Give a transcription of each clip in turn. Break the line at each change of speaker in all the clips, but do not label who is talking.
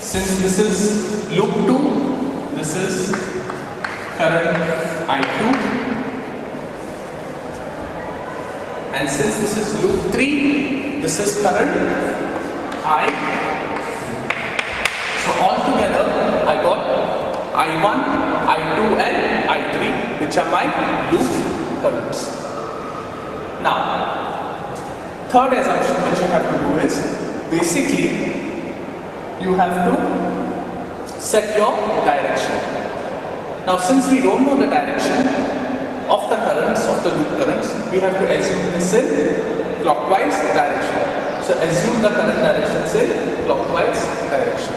Since this is loop 2, this is current I2, and since this is loop 3, this is current I. So altogether I got I1, I2 and I3, which are my loop currents. Now, third assumption which you have to do is, basically you have to set your direction. Now since we don't know the direction of the currents, of the loop currents, we have to assume this in clockwise direction. So assume the current direction is in clockwise direction.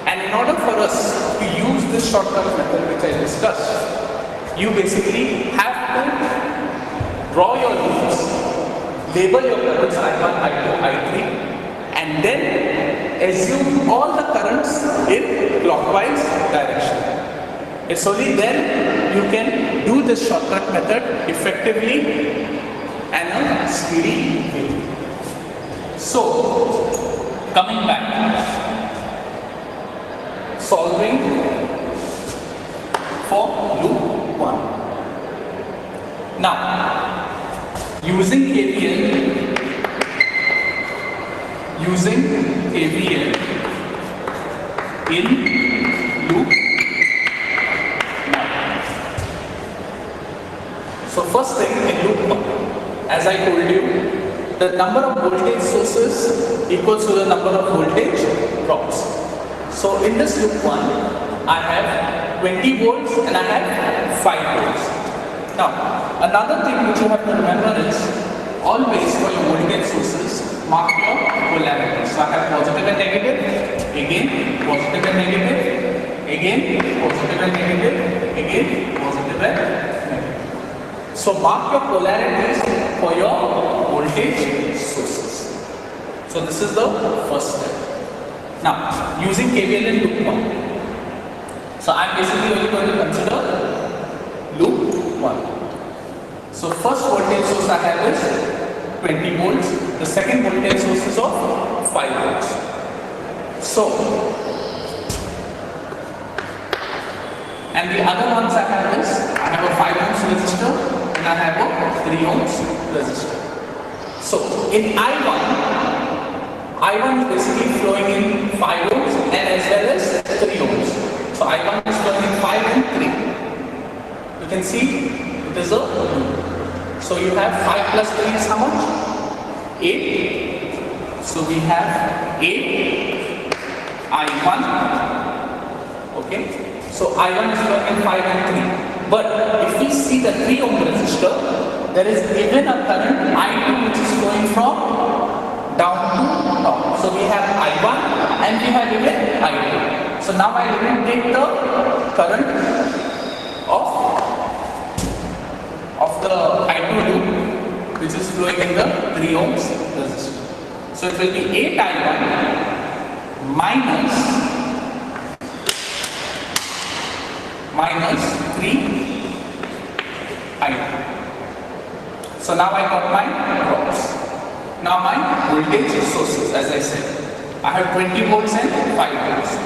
And in order for us to use this shortcut method which I discussed, you basically have to draw your loops, label your currents I1, I2, I3, and then assume all the currents in clockwise direction. It's only then you can do this shortcut method effectively and a speedy way. So, coming back, solving for loop 1. Now, using KVL in loop 1. So first thing in loop 1, as I told you, the number of voltage sources equals to the number of voltage drops. So in this loop 1, I have 20 volts and I have 5 volts. Now, another thing which you have to remember is, always for your voltage sources, mark your polarity. So I have positive and negative, again positive and negative, again positive and negative, again positive and negative. So mark your polarities for your voltage sources. So this is the first step. Now, using KVL in loop 1. So I am basically only going to consider loop 1. So first voltage source I have is 20 volts. The second voltage source is of 5 volts. So, and the other ones I have is, I have a 5 ohms resistor and I have a 3 ohms resistor. So in I1 is basically flowing in 5 ohms and as well as 3 ohms. So I1 is flowing in 5 and 3. You can see it is a loop. So you have 5 plus 3 is how much? 8. So we have 8 I1. Okay. So I1 is flowing in 5 and 3. But if we see the 3 ohm resistor, there is even a current I2 which is flowing from down to top. So we have I1 and we have even I2. So now I eliminate the current of the I2 loop which is flowing in the 3 ohms resistor. So it will be 8 I1 minus 3 I2. So now I got my drops. Now my voltage sources, as I said, I have 20 volts and 5 volts.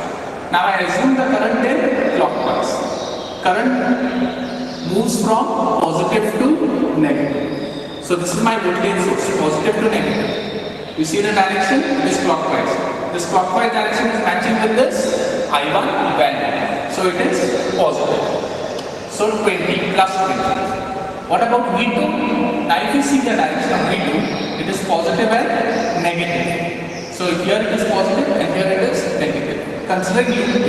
Now I assume the current in clockwise. Current moves from positive to negative. So this is my voltage source, positive to negative. You see the direction? It is clockwise. This clockwise direction is matching with this I1 value. So it is positive. So 20 plus 20. What about V2? Now if you see the direction of V2, it is positive and negative. So here it is positive and here it is negative. Considering U2,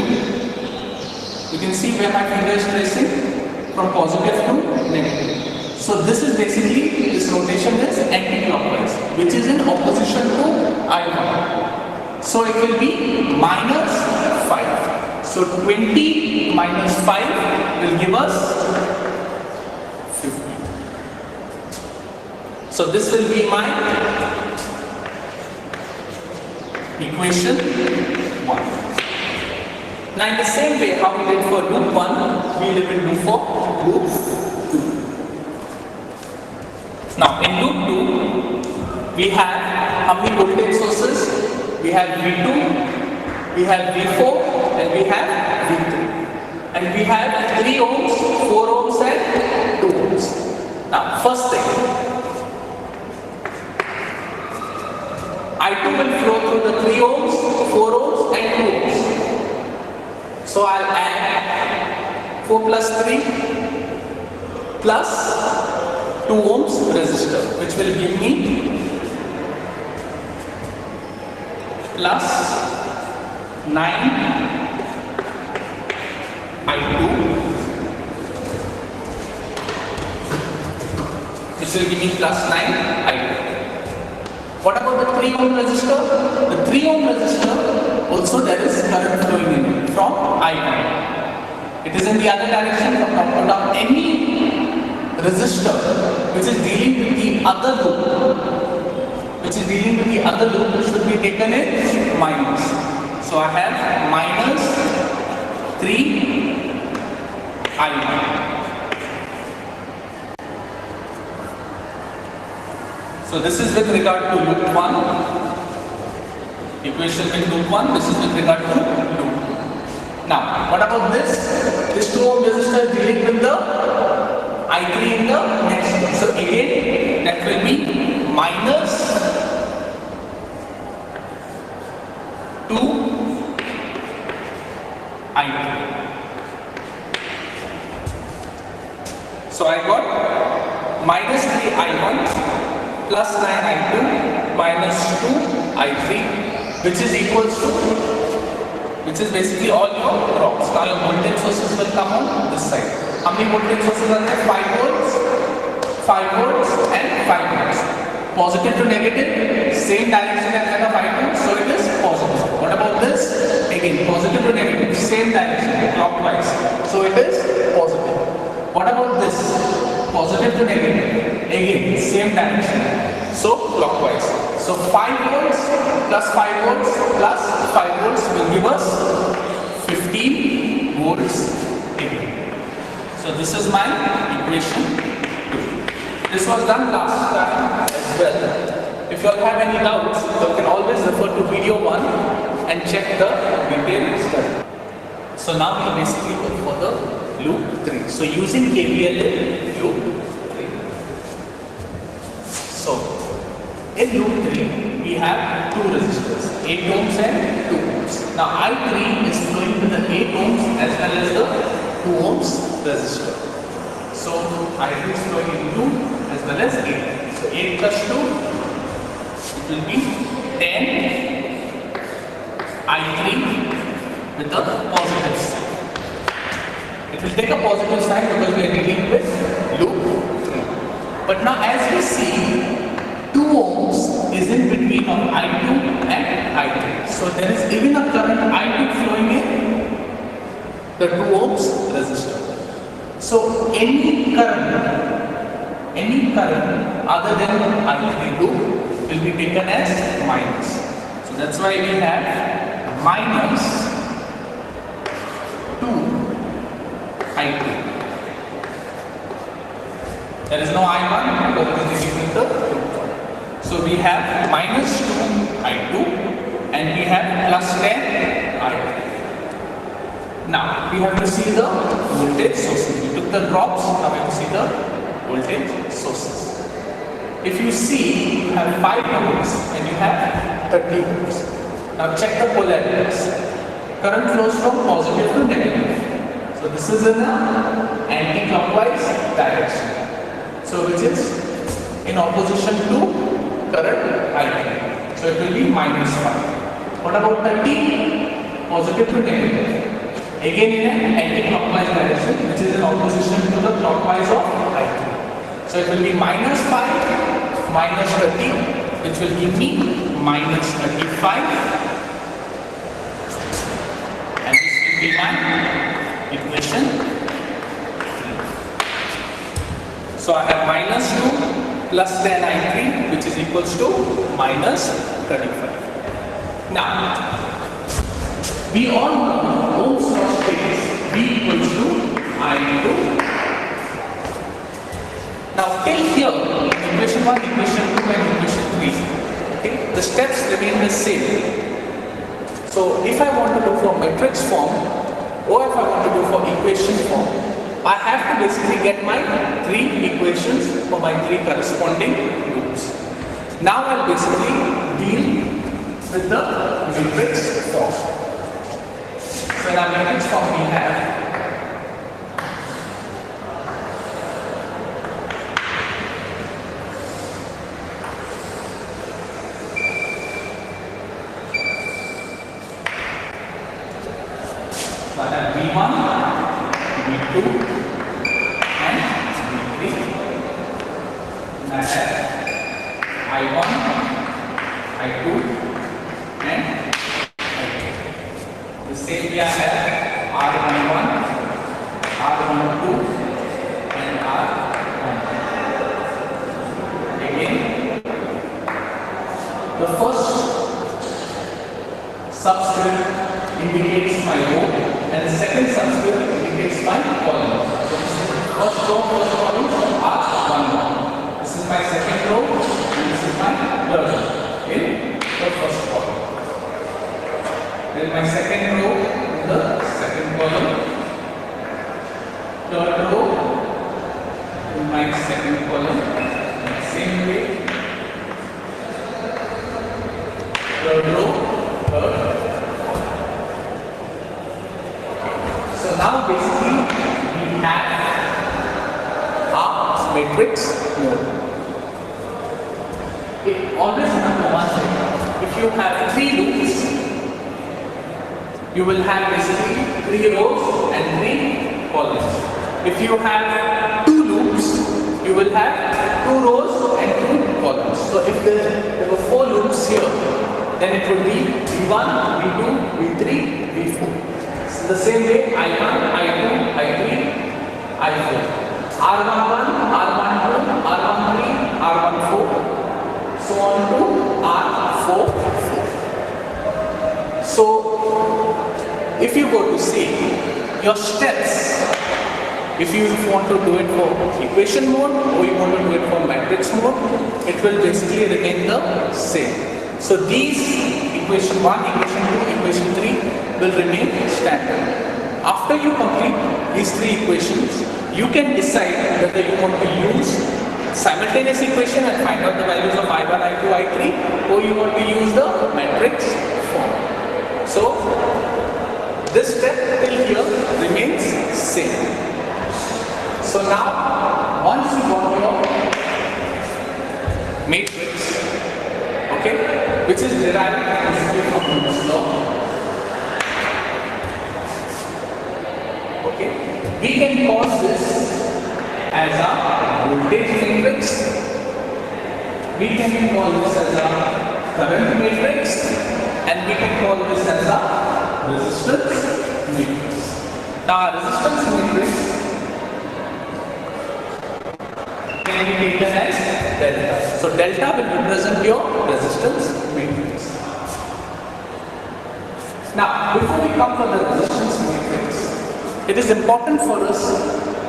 you can see where my finger is tracing from positive to negative. So this is basically, this rotation is anti-clockwise, which is in opposition to I1. So it will be minus 5. So 20 minus 5 will give us 50. So this will be my equation 1. Now in the same way how we did for loop 1, we will do for loop 2. Now in loop 2, we have how many voltage sources? We have V2, we have V4 and we have V3. And we have 3 ohms, 4 ohms and 2 ohms. Now first thing, I2 will flow through the 3 ohms, 4 ohms and 2 ohms. So I'll add 4 plus 3 plus 2 ohms resistor, which will give me plus 9 I2, which will give me plus 9 I2. What about the 3 ohm resistor? The 3 ohm resistor, also there is current flowing in from I1. It is in the other direction from top to down. Any resistor which is dealing with the other loop, should be taken in minus. So I have minus 3 I1. So this is with regard to loop 1. Equation with loop 1, this is with regard to loop 2. Now, what about this? This 2 ohm resistor is dealing with the I3 in the next one. So again, that will be minus 2 I3. So I got minus 3 I1 plus 9 I2 minus 2 I3, which is equals to, which is basically all your drops. Now your voltage sources will come on this side. How many voltage sources are there? 5 volts, 5 volts and 5 volts. Positive to negative, same direction as the 5 volts, so it is positive. What about this? Again, positive to negative, same direction, clockwise, so it is positive. What about this? Positive to negative, again, same direction, so clockwise. So 5 volts plus 5 volts plus 5 volts will give us 15 volts again. So this is my equation 2. This was done last time as well. If you all have any doubts, you can always refer to video 1 and check the detailed study. So now we basically go for the loop 3. So using KVL in loop 3. So in loop 3, we have 2 resistors, 8 ohms and 2 ohms. Now I3 is flowing to the 8 ohms as well as the 2 ohms resistor. So I3 is flowing in 2 as well as 8. So 8 plus 2, it will be 10 I3 with the positive sign. It will take a positive sign because we are dealing with loop 3. But now as we see, 2 ohms is in between of I2 and I3. So there is even a current I2 flowing in the 2 ohms resistor. So any current other than I3 loop will be taken as minus. So that's why we have minus 2 I2. There is no I1 because it is between the loop. So we have minus 2 I2 and we have plus 10 I3. Now we have to see the voltage sources. We took the drops, now we have to see the voltage sources. If you see, you have 5 volts and you have 30 volts. Now check the polarities. Current flows from positive to negative. So this is in the anti-clockwise direction. So which is in opposition to current I3. So it will be minus 5. What about 30? Positive to negative. Again in an anti-clockwise direction, which is in opposition to the clockwise of I3. So it will be minus 5, minus 30, which will give me minus 35. And this will be my equation 3. So I have minus 2 plus 10 I3, which is equals to minus 35. Now, we all know Ohm's law states V equals to I2. Now till here, equation 1, equation 2 and equation 3, okay, the steps remain the same. So if I want to do for matrix form or if I want to do for equation form, I have to basically get my 3 equations for my 3 corresponding loops. Now I'll basically deal with the matrix form. So in our matrix form we have V1, V2 and V3. And I have I1, I2 and I2. The same way I have R11, R12 and R12. Again, the first subscript indicates my row and the second subscript indicates my column. So this is first row, first column, R11. This is my second row and this is my third row in the first column. Then my second row in the second column, third row in my second column, and same way, third row, third. So now basically we have our matrix mode. It always remember one thing. If you have 3 loops, you will have basically 3 rows and 3 columns. If you have 2 loops, you will have 2 rows and 2 columns. So if there were 4 loops here, then it would be V1, V2, V3, V4. The same way I1, I2, I3, I4. R11, R12, R13, R14, so on to R4. So if you go to see your steps, if you want to do it for equation mode or you want to do it for matrix mode, it will basically remain the same. So these equation 1, equation 2, equation 3 will remain standard. After you complete these 3 equations, you can decide whether you want to use simultaneous equation and find out the values of I1, I2, I3, or you want to use the matrix form. So this step till here remains same. So now once you got your matrix, okay, which is derived basically from Newton's law. Okay, we can call this as a voltage matrix. We can call this as a current matrix, and we can call this as a resistance matrix. Now, resistance matrix can be taken as delta. So delta will represent your resistance matrix. Now, before we come for the resistance matrix, it is important for us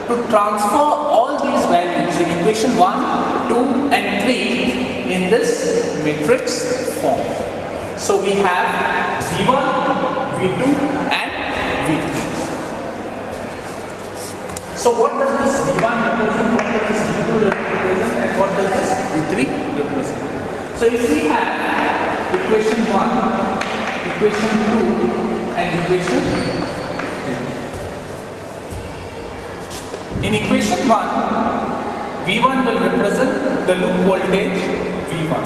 to transfer all these values in equation 1, 2 and 3 in this matrix form. So we have V1, V2 and V3. So what does this V1 represent, what does this V2 represent, and what does this V3 represent? So if we have equation 1, equation 2 and equation 3. In equation 1, V1 will represent the loop voltage V1.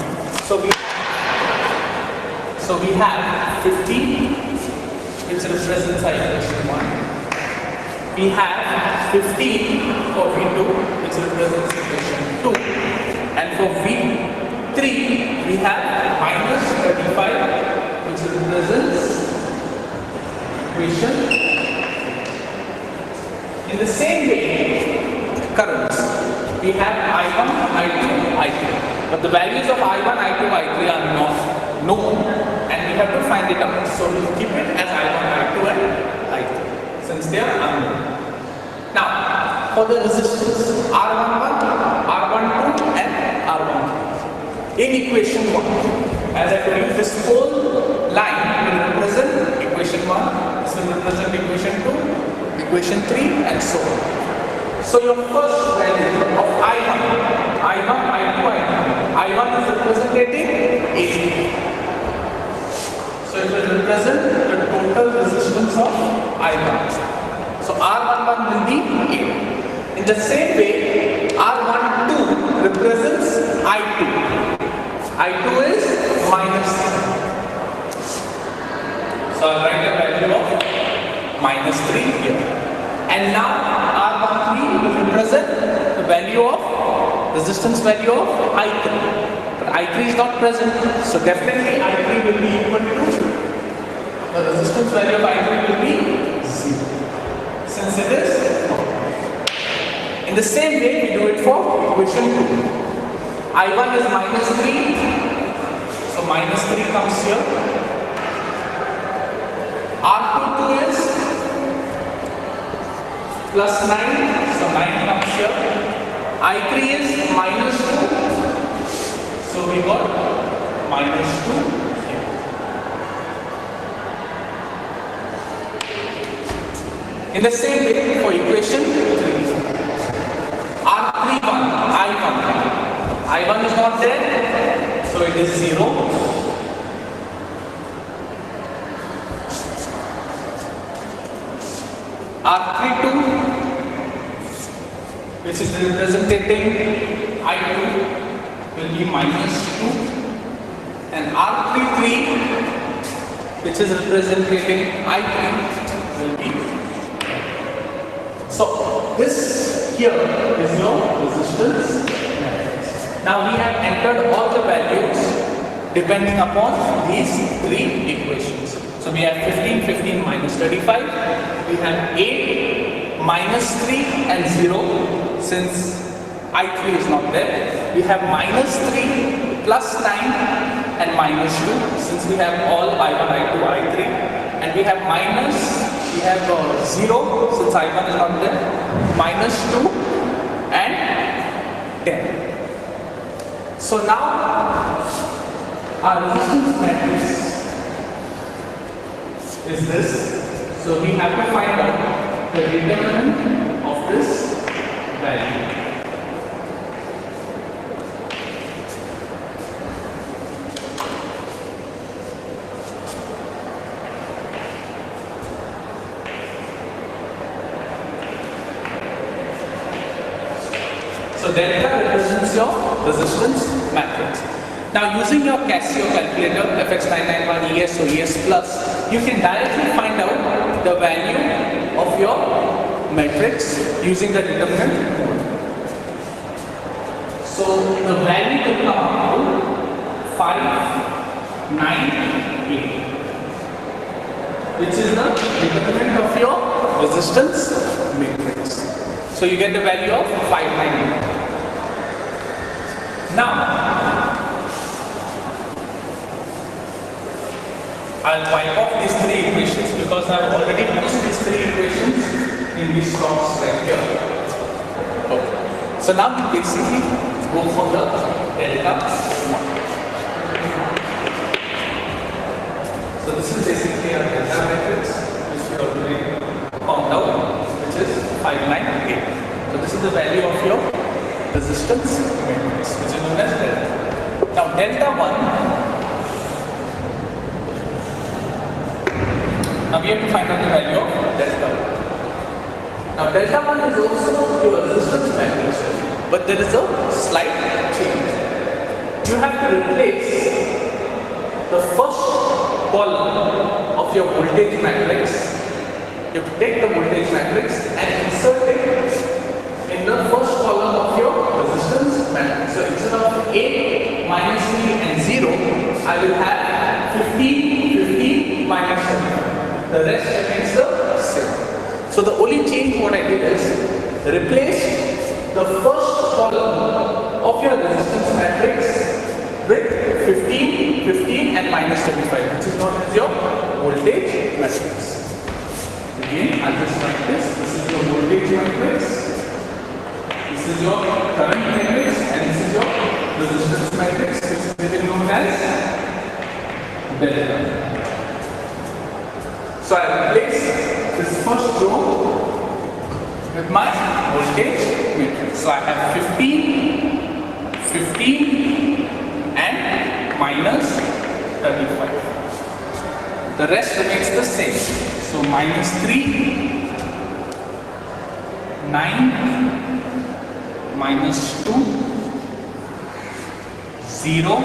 So we have 50, which represents our equation 1. We have 15 for V2, which represents equation 2. And for V3, we have minus 35, which represents equation. In the same way, currents, we have I1, I2, I3. But the values of I1, I2, I3 are not known and we have to find it out. So we keep it as I1, I2 and I3 since they are unknown. Now, for the resistance, R11, R12 and R13. In equation 1, as I told you, this whole line will represent represent equation 2, equation 3 and so on. So your first value of I1 is representing AC. So it will represent the total resistance of I1. So R11 will be 8. In the same way, R12 represents I2. I2 is minus 3. So I'll write the value of minus 3 here. And now R13 will represent the value of resistance value of I3. But I3 is not present. So definitely I3 will be equal to the resistance value of I3 will be 0. Since it is in the same way we do it for equation 2. I1 is minus 3. So minus 3 comes here. R22 is plus 9, so 9 comes here. I3 is minus 2, so we got minus 2 here. In the same way for equation 3, R31, I1 is not there, so it is 0. R32, which is representing I2, will be minus 2, and R33, which is representing I3, will be. So this here is your resistance. Now we have entered all the values depending upon these three equations. So we have 15, 15 minus 35, we have 8, minus 3 and 0 since I3 is not there. We have minus 3, plus 9 and minus 2 since we have all I1, I2, I3. And we have we have 0 since I1 is not there, minus 2 and 10. So now our resistance matrix is this. So we have to find out the determinant of this value. So delta represents your resistance matrix. Now using your Casio calculator, FX991 ES or ES plus, you can directly find out the value of your matrix using the determinant mode. So the value will come up to 5, 9, 8, which is the determinant of your resistance matrix. So you get the value of 5, 9, 8. Now I'll wipe off these three equations because I've already used these three equations in these blocks right here. Okay. So now we basically go for the delta 1. So this is basically our delta matrix which we already found out, which is 5, 9, 8. So this is the value of your resistance matrix, which is known as delta. Now delta 1. Now we have to find out the value of delta 1. Now delta 1 is also your resistance matrix, but there is a slight change. You have to replace the first column of your voltage matrix. You have to take the voltage matrix and insert it in the first column of your resistance matrix. So instead of 8, minus 3 and 0, I will have 15, 15, minus 7. The rest remains the same. So the only change what I did is replace the first column of your resistance matrix with 15, 15 and minus 25, which is known as your voltage matrix. Again, I'll just write this. This is your voltage matrix. This is your current matrix and this is your resistance matrix, which is known as delta. So So I replace this first row with my voltage matrix. So I have 15, 15 and minus 35. The rest remains the same. So minus 3, 9, minus 2, 0,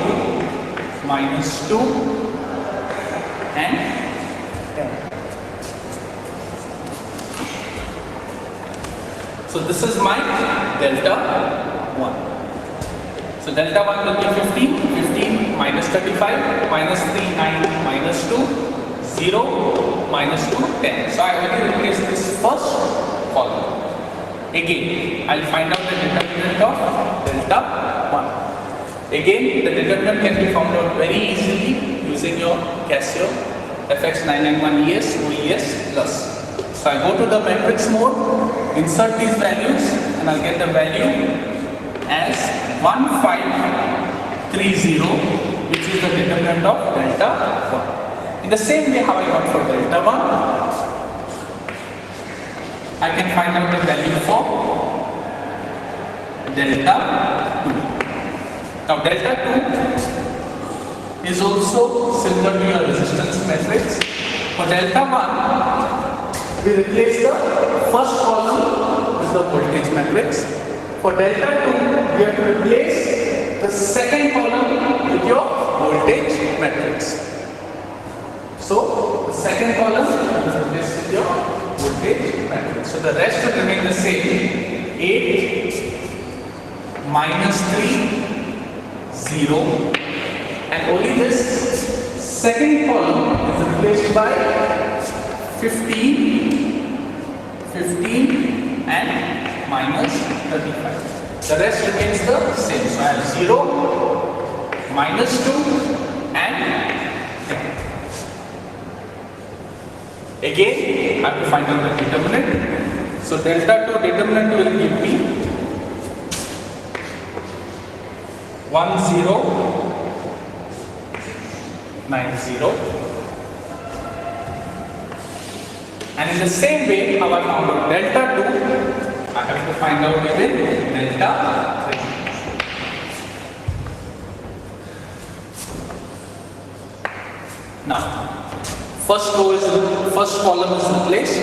minus 2 and 10. So this is my delta 1. So delta 1 will be 15, 15 minus 35, minus 3, 9, minus 2, 0, minus 2, 10. So I already replaced this first column. Again, I'll find out the determinant of delta 1. Again, the determinant can be found out very easily using your Casio FX991ES OES plus. So I go to the matrix mode, insert these values, and I'll get the value as 1530, which is the determinant of delta 1. In the same way how I got for delta 1, I can find out the value for delta 2. Now delta 2 is also similar to your resistance matrix. For delta 1, we replace the first column with the voltage matrix. For delta 2, we have to replace the second column with your voltage matrix. So the second column is replaced with your voltage matrix. So the rest will remain the same. 8, minus 3, 0, and only this second column is replaced by 15, 15 and minus 35. The rest remains the same. So I have 0, minus 2 and 10. Again, I have to find out the determinant. So delta 2 determinant will give me 1090. And in the same way, how I found out delta 2, I have to find out even delta 3. Now, first column is replaced,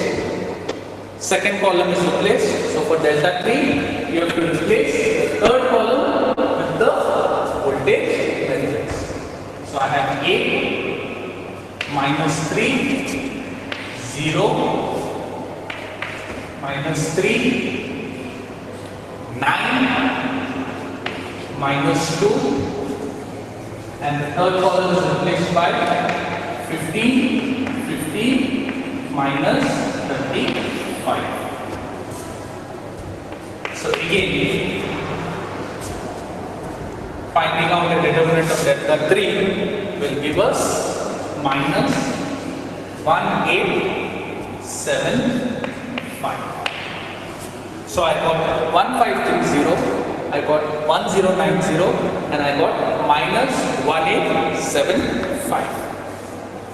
second column is replaced. So for delta 3, you have to replace the third column with the voltage matrix. So I have 8, minus 3, 0, minus 3, 9, minus 2, and the third column is replaced by 15, 15, minus 35. So again, finding out the determinant of delta 3 will give us minus 1875. So I got 1530, I got 1090, and I got minus 1875.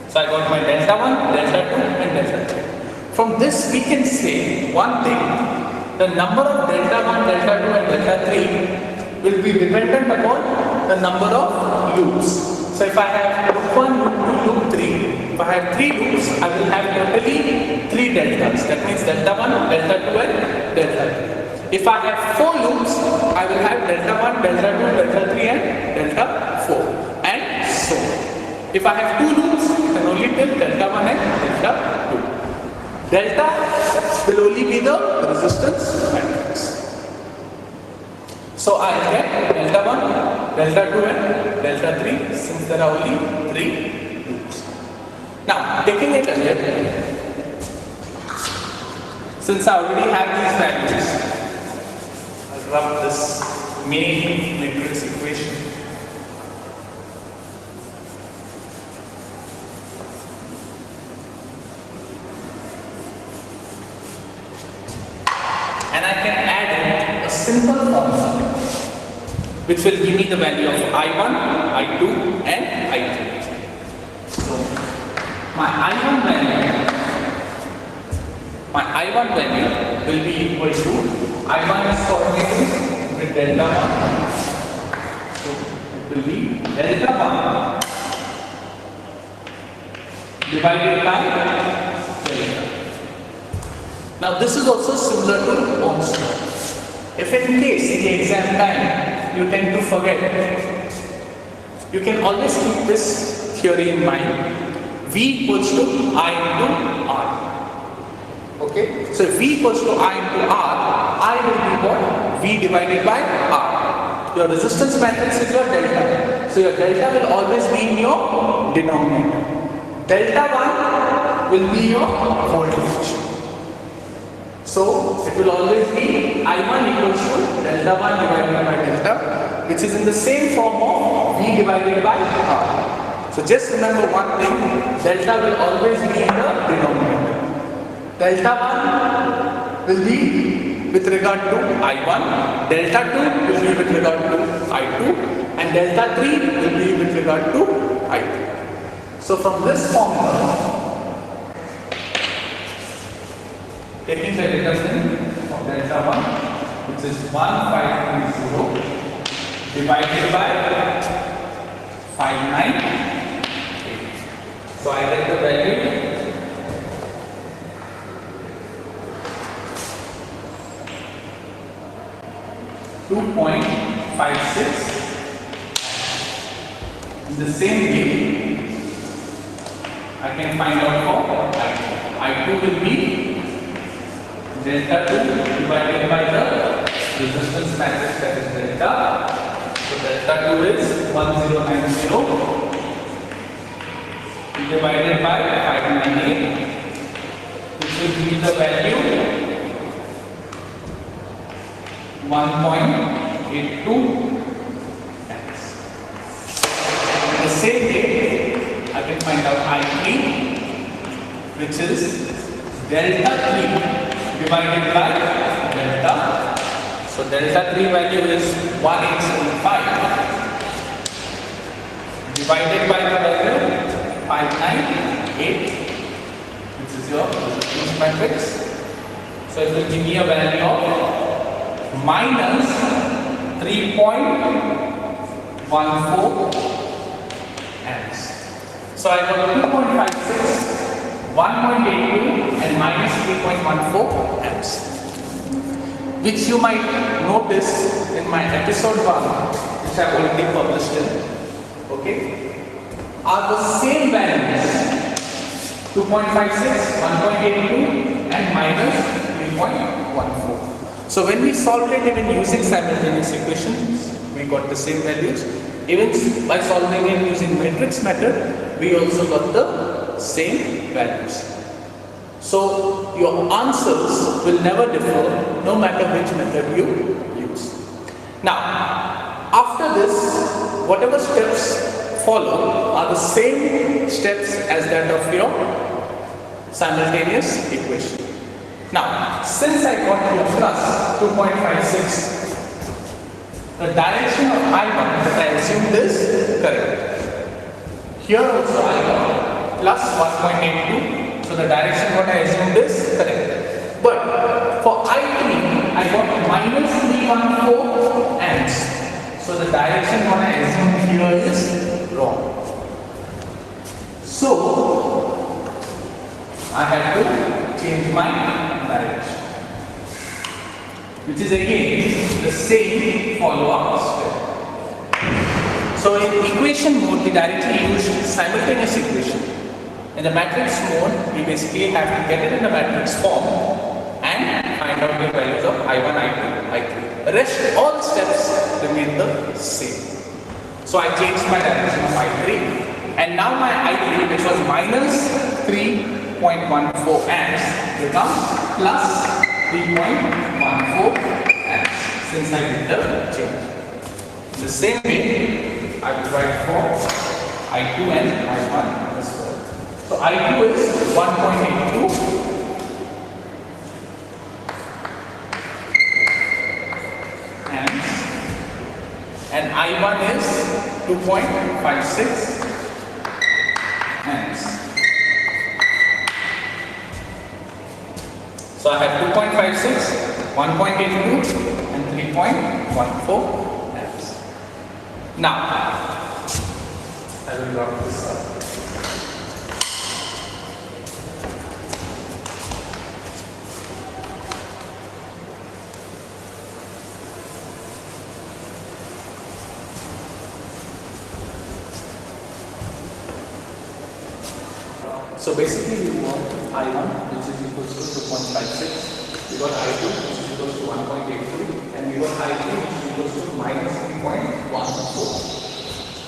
So I got my delta 1, delta 2 and delta 3. From this we can say one thing: the number of delta 1, delta 2 and delta 3 will be dependent upon the number of loops. So if I have loop 1, loop 2, loop 3, if I have 3 loops, I will have totally 3 deltas. That means delta 1, delta 2 and delta 3. If I have 4 loops, I will have delta 1, delta 2, delta 3 and delta 4, and so on. If I have 2 loops, I can only tell delta 1 and delta 2. Delta will only be the resistance matrix. So I get delta 1, delta 2 and delta 3 since there are only 3 loops. Now taking it ahead, since I already have these values, I'll rub this main matrix equation. And I can add in a simple formula which will give me the value of I1, I2 and I3. So my I1 value my I1 value will be equal to I1 is coordinated with delta 1. So it will be delta 1 divided by delta. Now this is also similar to Ohm's law. If in case in the exam time you tend to forget, you can always keep this theory in mind. V equals to I into R. Okay? So if V equals to I into R, I will be what? V divided by R. Your resistance matrix is your delta. So your delta will always be in your denominator. Delta 1 will be your voltage. So it will always be I1 equals to delta 1 divided by delta, which is in the same form of V divided by R. So just remember one thing, delta will always be in the denominator. Delta 1 will be with regard to I1, delta 2 will be with regard to I2, and delta 3 will be with regard to I3. So from this formula, taking the determinant of delta 1, which is 1530 divided by 598. So I get the value 2.56. In the same way, I can find out for I2. I2 will be delta 2 divided by the resistance matrix, that is delta. So delta 2 is 1090 divided by 598, which will give the value 1.82 amps. In the same way, I can find out I3, which is delta 3 divided by delta. So delta 3 value is 1875 divided by the value 598, which is your resistance matrix. So it will give me a value of minus 3.14 amps. So I got 2.56, 1.82 and minus 3.14 amps, which you might notice in my episode 1, which I already published in, okay, are the same values, 2.56, 1.82 and minus 3.14. So when we solved it even using simultaneous equations, we got the same values. Even by solving it using matrix method, we also got the same values. So your answers will never differ no matter which method you use. Now, after this, whatever steps follow are the same steps as that of your simultaneous equation. Now, since I got here plus 2.56, the direction of I1 that I assumed is correct. Here also I got plus 1.82, so the direction what I assumed is correct. But for I3, I got minus 314 amps, so the direction what I assumed here is wrong. So I have to change my direction, which is again the same follow-up step. So in equation mode, we directly use simultaneous equation. In the matrix mode, we basically have to get it in the matrix form and find out the values of I1, I2, I3. The rest, all steps remain the same. So I changed my direction of I3, and now my I3, which was minus 3.14 amps, becomes plus 3.14 amps since I did the change. The same way, I will write for I2 and I1 as well. So I2 is 1.82 amps and I1 is 2.56 amps. So I have 2.56, 1.82 and 3.14 amps. Now, I will drop this up. So basically we want I1 which is equal to 2.56, we got I2 which is equal to 1.82 and we got I3 which is equal to minus 3.14.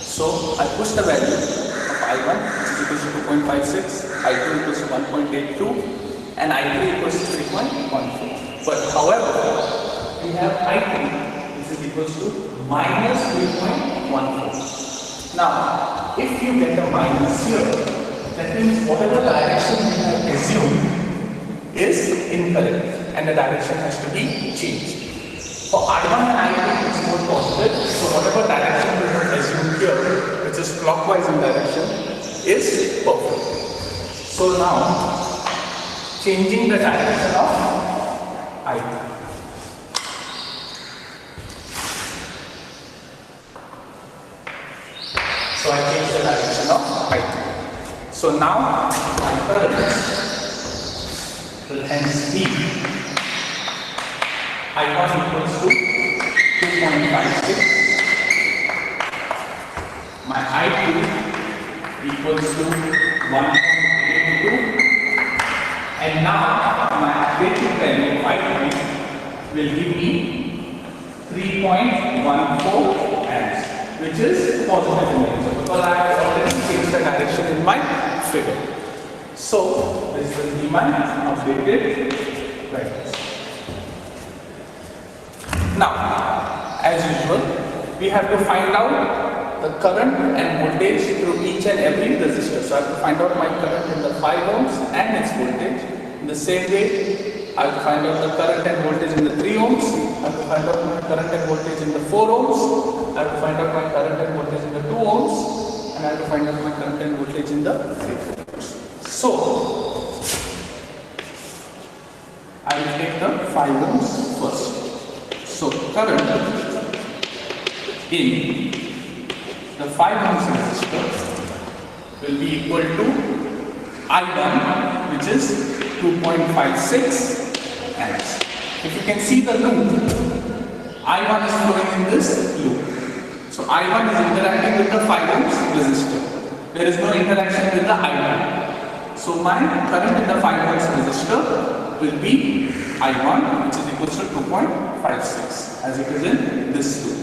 So I push the value of I1 which is equal to 2.56, I2 equals to 1.82 and I3 equals to 3.14. But however, we have I3 which is equal to minus 3.14. Now, if you get a minus here, that means whatever direction we have assumed is incorrect and the direction has to be changed. For I1 and I2 it's more positive, so whatever direction we have assumed here, which is clockwise in direction, is perfect. So now, changing the direction of I2. So I change the direction of I2. So now my current will hence be I1 equals to 2.56, my I2 equals to 1.82, and now my updated value of I3 will give me 3.14 amps, which is positive in nature because I have already changed the direction in my figure. So this will be my updated values. Now, as usual, we have to find out the current and voltage through each and every resistor. So I have to find out my current in the 5 ohms and its voltage. In the same way, I have to find out the current and voltage in the 3 ohms. I have to find out my current and voltage in the 4 ohms. I have to find out my current and voltage in the 2 ohms. And I have to find out my current and voltage in the 3 ohms. So, I will take the 5 ohms first. So, current in the 5 ohms resistor will be equal to I1, which is 2.56 amps. If you can see the loop, I1 is flowing in this loop. So I1 is interacting with the 5 ohms resistor. There is no interaction with the I1. So my current in the 5 ohms resistor will be I1, which is equal to 2.56, as it is in this loop.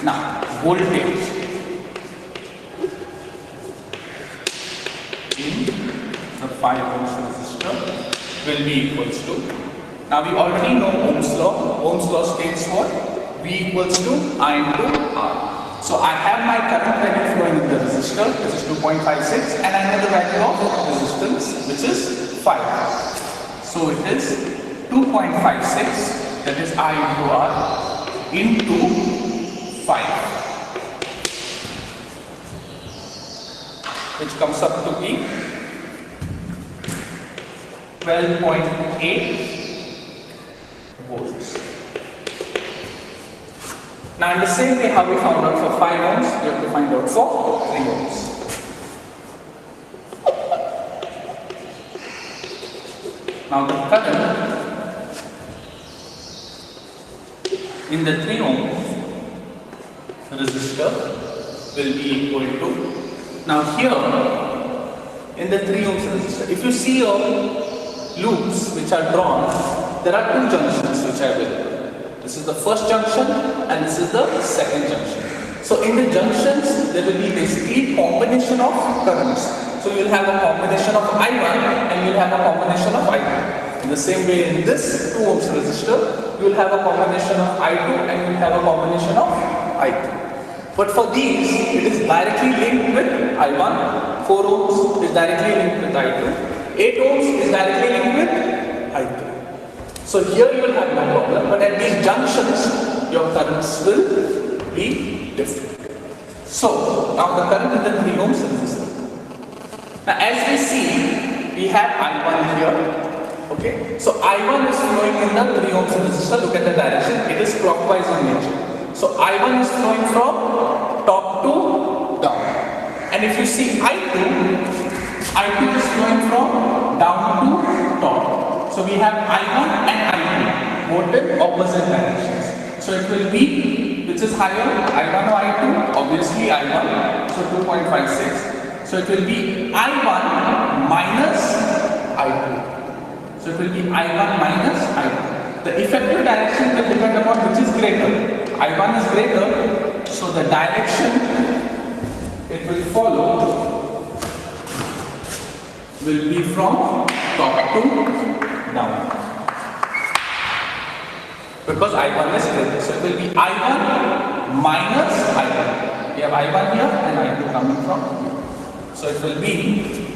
Now, voltage in the 5 ohms resistor will be equal to, now we already know Ohm's law. Ohm's law states what? V equals to I into R. So I have my current value flowing in the resistor, which is 2.56, and I know the value of resistance, which is 5. So it is 2.56, that is I into R, into 5, which comes up to be 12.8 volts. Now in the same way how we found out for 5 ohms, we have to find out for 3 ohms. Now the current in the 3 ohms resistor will be equal to, now here in the 3 ohms resistor, if you see your loops which are drawn, there are 2 junctions which are available. This is the first junction and this is the second junction. So in the junctions, there will be basically combination of currents. So you will have a combination of I1 and you will have a combination of I2. In the same way in this 2 ohms resistor, you will have a combination of I2 and you will have a combination of I2. But for these, it is directly linked with I1, 4 ohms is directly linked with I2, 8 ohms is directly linked with I3. So here you will have no problem, but at these junctions, your currents will be different. So now the current in the 3 ohms resistor. Now as we see, we have I1 here Okay, so I1 is flowing in the 3 ohms resistor. Look at the direction, it is clockwise in nature. So I1 is flowing from top to down. And if you see I2 is flowing from down to top. So we have I1 and I2 both in opposite directions. So it will be, which is higher, I1 or I2? Obviously I1, so 2.56. So it will be I1 minus I2. So it will be I1 minus I2. The effective direction will depend upon which is greater. I1 is greater, so the direction it will follow will be from top to down. Because I1 is greater. So it will be I1 minus I2. We have I1 here and I2 coming from here. So it will be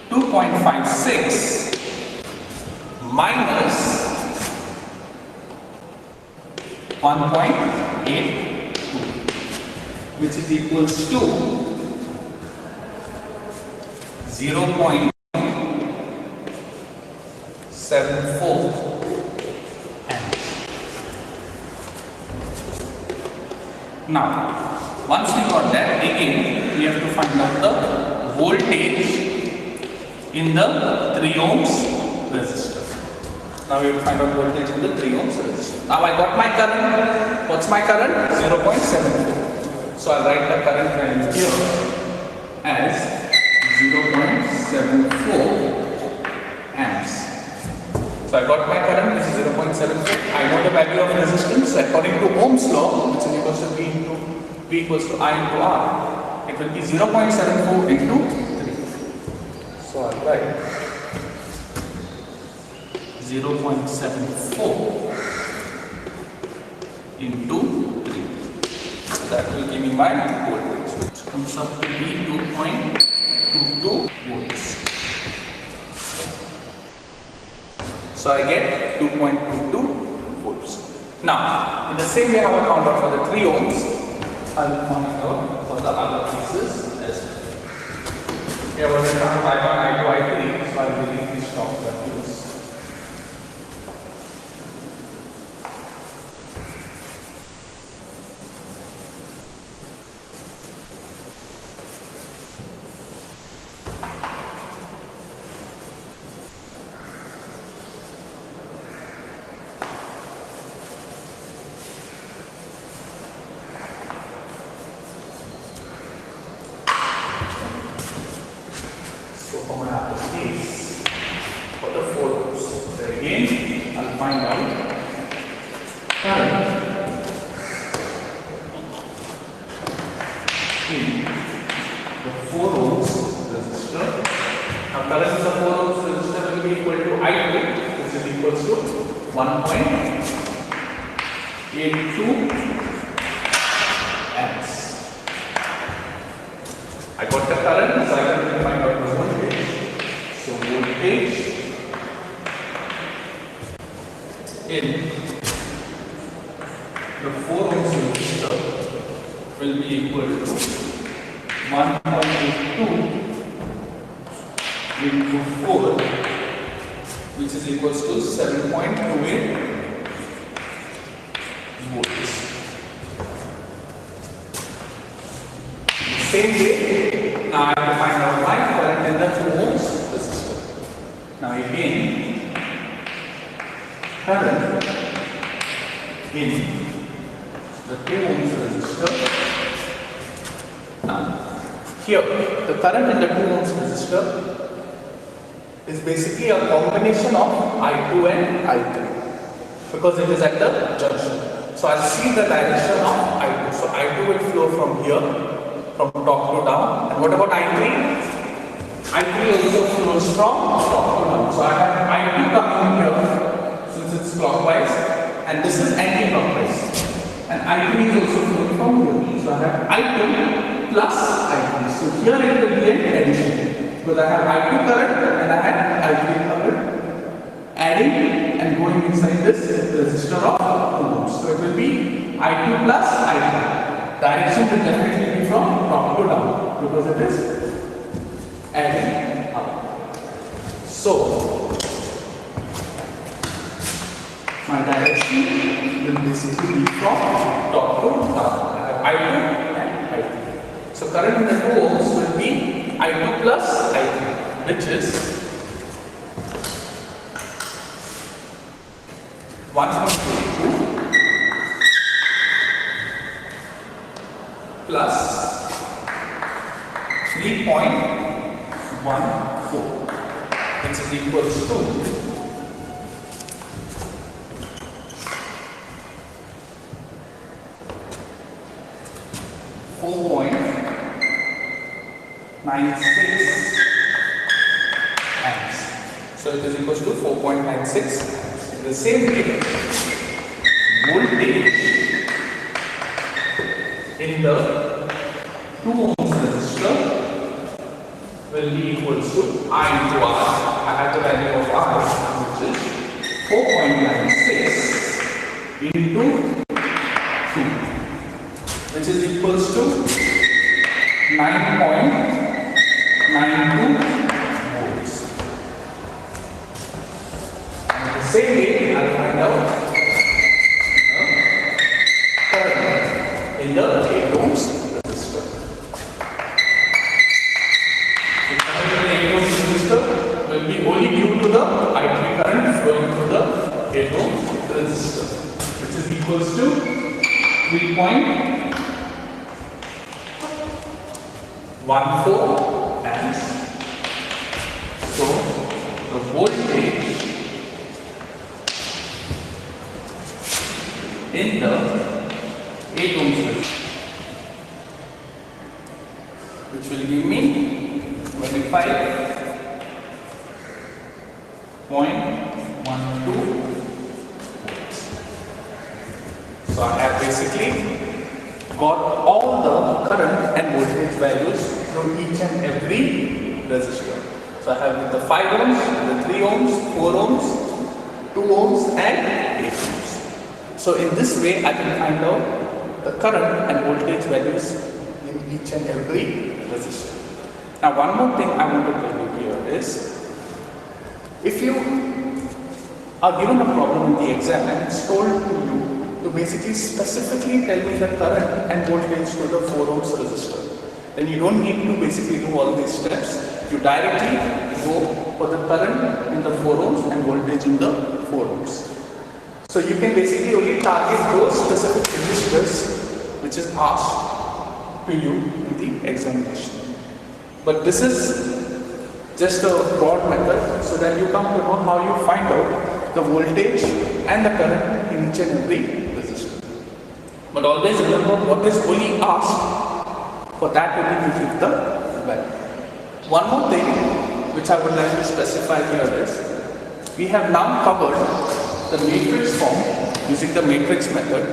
2.56 minus 1.82, which is equals to 0.74 amps. Now, once we got that, again we have to find out the voltage in the 3 ohms resistor. Now we will find out voltage in the 3 ohms resistor. Now I got my current. What's my current? 0.74. So I'll write the current value here as 0.74 amps. So I got my current, which is 0.74. I know the value of resistance according to Ohm's law, which is equals to V equals to I into R. It will be 0.74 into 3. So I'll write 0.74 into 3. So that will give me my voltage, which comes up to be 2.22 volts. So I get 2.22 volts. Now, in the same way how I found out for the 3 ohms, I will find out for the other pieces as well. Here was the current I1, I2, I3, so I will delete these top values. For the 4 ohms. So again, I'll find out current in the 4 ohms resistor. Now current in the 4 ohms resistor will be equal to I2, which is equal to 1.82 amps. I got the current, so I can find out the voltage. So voltage in the 4 ohms resistor will be equal to 1.82 into 4, which is equals to 7.28 volts. Same way, now I have to find out my current in the 2 ohms resistor. Now again, current in the 2 ohms resistor. Now, here, the current in the 2 ohms resistor is basically a combination of I2 and I3 because it is at the junction. So I'll see the direction of I2. So I2 will flow from here, from top to down. And what about I3? I3 also flows from top to down. So I have I2 coming here since it's clockwise, and this is anti-clockwise. And I3 is also flowing from here. So I have I2 plus I3. So here it will be an addition. Because I have I2 current and I have I3 current adding and going inside this resistor of 2 ohms. So it will be I2 plus I3. Direction will definitely be from top to down because it is adding up. So my direction will basically be from top to down. I have I2 and I3. So current in the 2 ohms will be I2 plus I3, which is 1.22 plus 3.14, which is equals to 4.96 amps. So it is equals to 4.96 amps. In the same way, voltage in the 2 ohms resistor will be equals to I into R. I have the value of R, which is 4.96 into 2, which is equals to 9.92 volts. And the same way, I'll find out current in the 8 ohms resistor. The current in the 8 ohms resistor will be only due to the I3 current flowing through the 8 ohms resistor, which is equals to 3.14 amps. So the voltage in the 8 ohms resistor, which will give me 25.12 volts. So I have basically got all the current and voltage values from each and every resistor. So I have the 5 ohms, the 3 ohms, 4 ohms, 2 ohms and 8 ohms. So in this way I can find out the current and voltage values in each and every resistor. Now one more thing I want to tell you here is, if you are given a problem in the exam and it's told to you to basically specifically tell me the current and voltage to the 4 ohms resistor, then you don't need to basically do all these steps. You directly go for the current in the 4 ohms and voltage in the 4 ohms. So you can basically only target those specific resistors which is asked to you in the examination. But this is just a broad method so that you come to know how you find out the voltage and the current in each and every resistor. But always remember what is only asked, for that only you give the value. One more thing which I would like to specify here is, we have now covered the matrix form using the matrix method.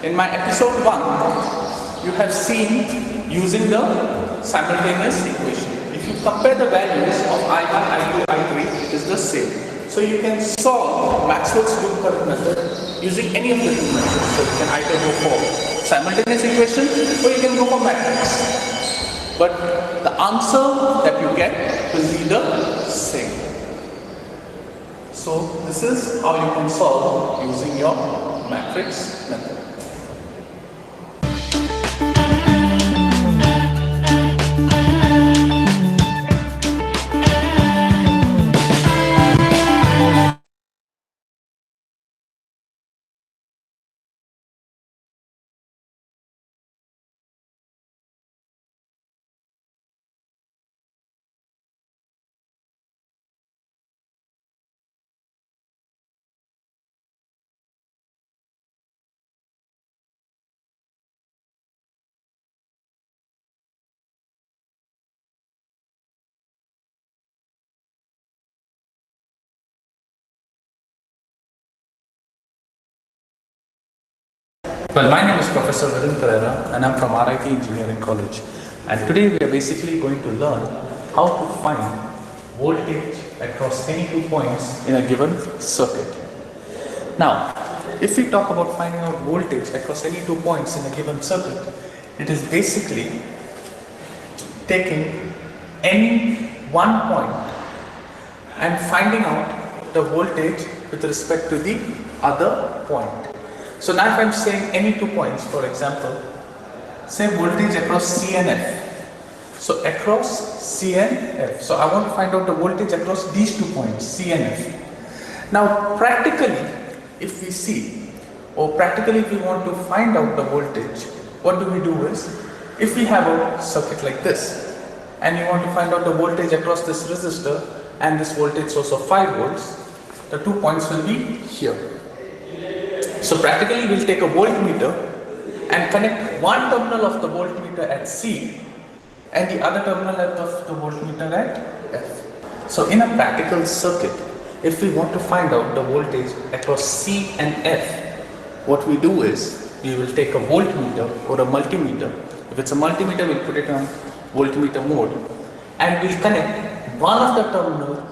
In my episode 1, you have seen using the simultaneous equation. If you compare the values of I1, I2, I3, it is the same. So you can solve Maxwell's loop current method using any of the two methods. So you can either go for simultaneous equation or you can go for matrix. But the answer that you get will be the same. So this is how you can solve using your matrix method. Well, my name is Professor Viren Pereira and I'm from RIT Engineering College. And today we are basically going to learn how to find voltage across any 2 points in a given circuit. Now, if we talk about finding out voltage across any 2 points in a given circuit, it is basically taking any one point and finding out the voltage with respect to the other point. So now if I'm saying any 2 points, for example, say voltage across C and F. So across C and F. So I want to find out the voltage across these 2 points, C and F. Now practically, if we see, or practically if we want to find out the voltage, what do we do is, if we have a circuit like this, and you want to find out the voltage across this resistor and this voltage source of 5 volts, the 2 points will be here. So practically we'll take a voltmeter and connect one terminal of the voltmeter at C and the other terminal of the voltmeter at F. So in a practical circuit, if we want to find out the voltage across C and F, what we do is, we will take a voltmeter or a multimeter. If it's a multimeter, we'll put it on voltmeter mode and we'll connect one of the terminal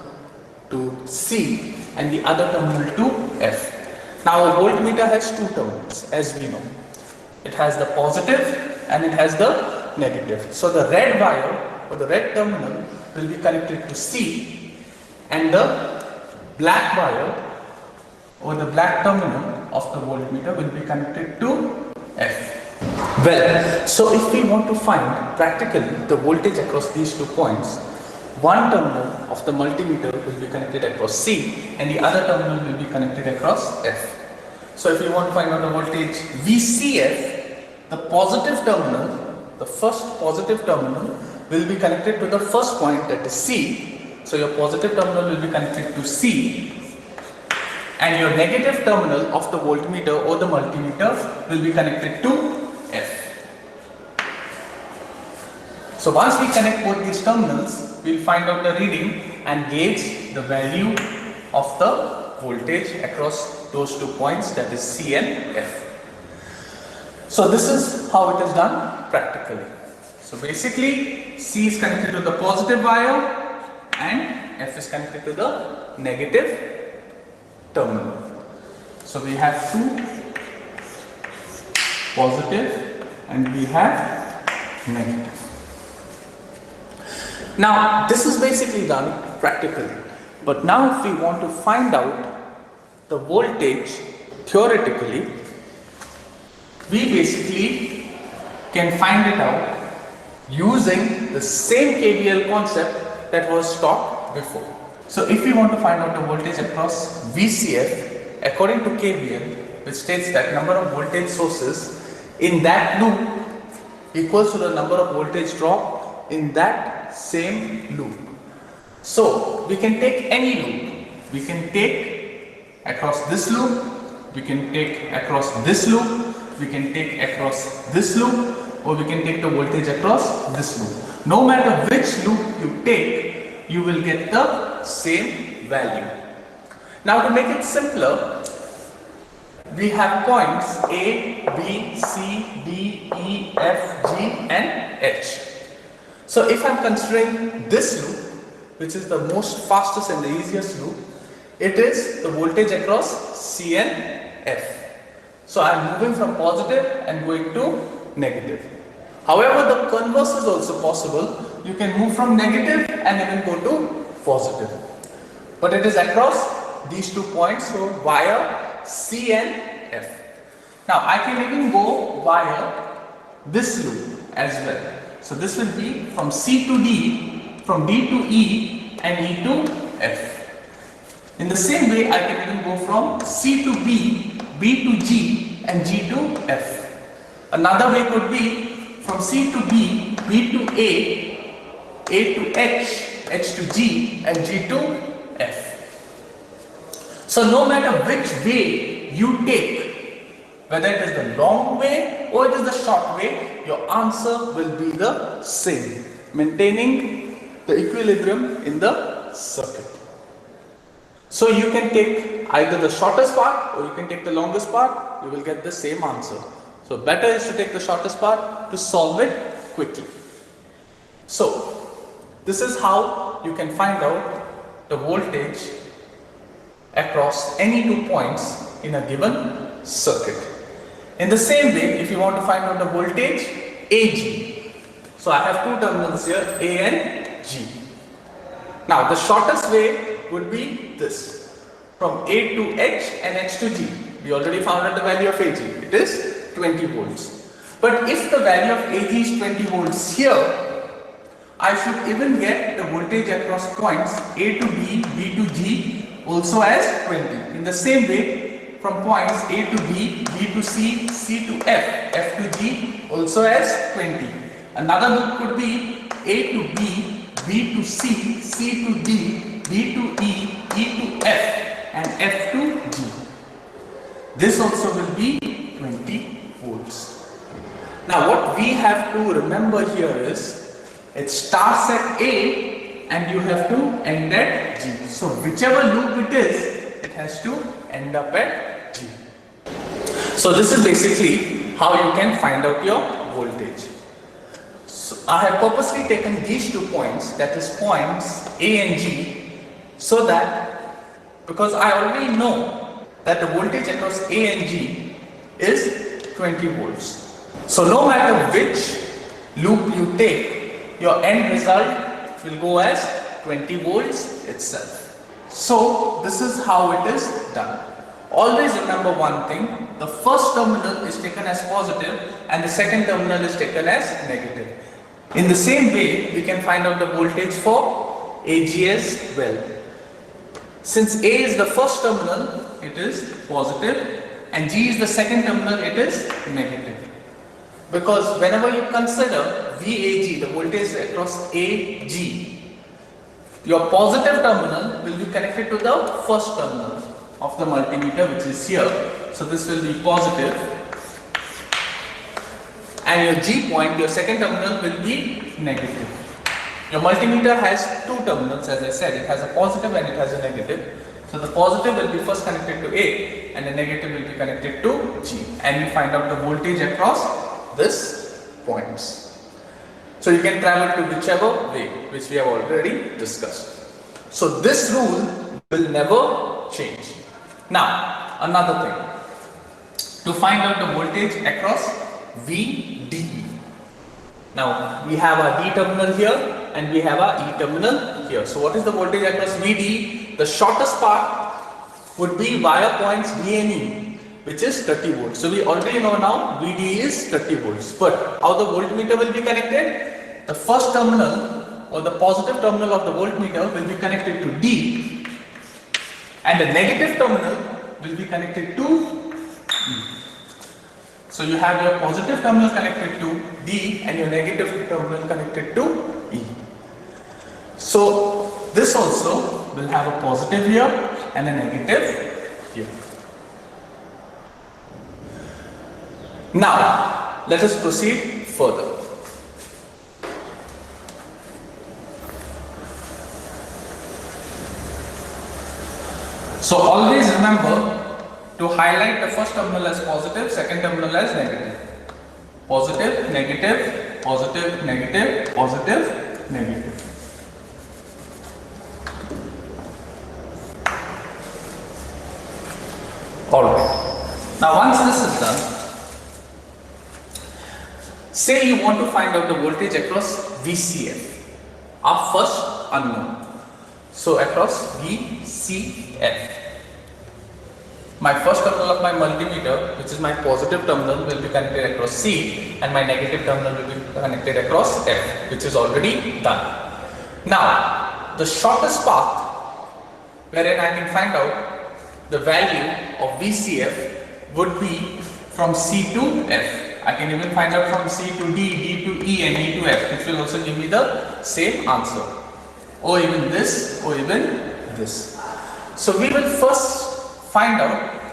to C and the other terminal to F. Now a voltmeter has 2 terminals, as we know. It has the positive and it has the negative. So the red wire or the red terminal will be connected to C and the black wire or the black terminal of the voltmeter will be connected to F. Well, so if we want to find practically the voltage across these 2 points, one terminal of the multimeter will be connected across C and the other terminal will be connected across F. So if you want to find out the voltage VCF, the positive terminal, the first positive terminal will be connected to the first point, that is C. So your positive terminal will be connected to C and your negative terminal of the voltmeter or the multimeter will be connected to F. So once we connect both these terminals, we will find out the reading and gauge the value of the voltage across those 2 points, that is C and F. So this is how it is done practically. So basically C is connected to the positive wire and F is connected to the negative terminal. So we have 2 positive and we have negative. Now this is basically done practically, but now if we want to find out the voltage theoretically, we basically can find it out using the same KVL concept that was taught before. So if we want to find out the voltage across VCF according to KVL, which states that number of voltage sources in that loop equals to the number of voltage drop in that same loop. So we can take any loop. We can take across this loop, we can take across this loop, we can take across this loop, or we can take the voltage across this loop. No matter which loop you take, you will get the same value. Now to make it simpler, we have points A, B, C, D, E, F, G and H. So if I am considering this loop, which is the most fastest and the easiest loop, it is the voltage across C and F. So I am moving from positive and going to negative. However, the converse is also possible. You can move from negative and even go to positive. But it is across these 2 points, so via C and F. Now I can even go via this loop as well. So this will be from C to D, from D to E and E to F. In the same way, I can even go from C to B, B to G and G to F. Another way could be from C to B, B to A to H, H to G and G to F. So no matter which way you take, whether it is the long way or it is the short way, your answer will be the same, maintaining the equilibrium in the circuit. So you can take either the shortest part or you can take the longest part, you will get the same answer. So better is to take the shortest part to solve it quickly. So this is how you can find out the voltage across any 2 points in a given circuit. In the same way, if you want to find out the voltage AG, so I have 2 terminals here, A and G. Now the shortest way would be this, from A to H and H to G. We already found out the value of AG, it is 20 volts. But if the value of AG is 20 volts here, I should even get the voltage across points A to B, B to G also as 20. In the same way, from points A to B, B to C, C to F, F to G also as 20. Another loop could be A to B, B to C, C to D, D to E, E to F and F to G. This also will be 20 volts. Now what we have to remember here is, it starts at A and you have to end at G. So whichever loop it is, it has to end up at G. So this is basically how you can find out your voltage. So I have purposely taken these 2 points, that is points A and G, so that, because I already know that the voltage across A and G is 20 volts. So no matter which loop you take, your end result will go as 20 volts itself. So this is how it is done. Always remember one thing, the first terminal is taken as positive and the second terminal is taken as negative. In the same way, we can find out the voltage for AG as well. Since A is the first terminal, it is positive, and G is the second terminal, it is negative. Because whenever you consider VAG, the voltage across AG, your positive terminal will be connected to the first terminal of the multimeter, which is here. So this will be positive. And your G point, your second terminal will be negative. Your multimeter has 2 terminals, as I said, it has a positive and it has a negative. So the positive will be first connected to A and the negative will be connected to G. And you find out the voltage across these points. So you can travel to whichever way, which we have already discussed. So this rule will never change. Now, another thing, to find out the voltage across VD. Now, we have a D terminal here and we have a E terminal here. So what is the voltage across VD? The shortest part would be via points D and E, which is 30 volts. So we already know now VD is 30 volts. But how the voltmeter will be connected? The first terminal or the positive terminal of the voltmeter will be connected to D and the negative terminal will be connected to E. So you have your positive terminal connected to D and your negative terminal connected to E. So this also will have a positive here and a negative here. Now let us proceed further. So always remember to highlight the first terminal as positive, second terminal as negative. Positive, negative, positive, negative, positive, negative. Alright. Now once this is done, say you want to find out the voltage across VCF, our first unknown. So across VCF. My first terminal of my multimeter, which is my positive terminal, will be connected across C and my negative terminal will be connected across F, which is already done. Now, the shortest path wherein I can find out the value of VCF would be from C to F. I can even find out from C to D, D to E and E to F, which will also give me the same answer. Or even this, or even this. So we will first find out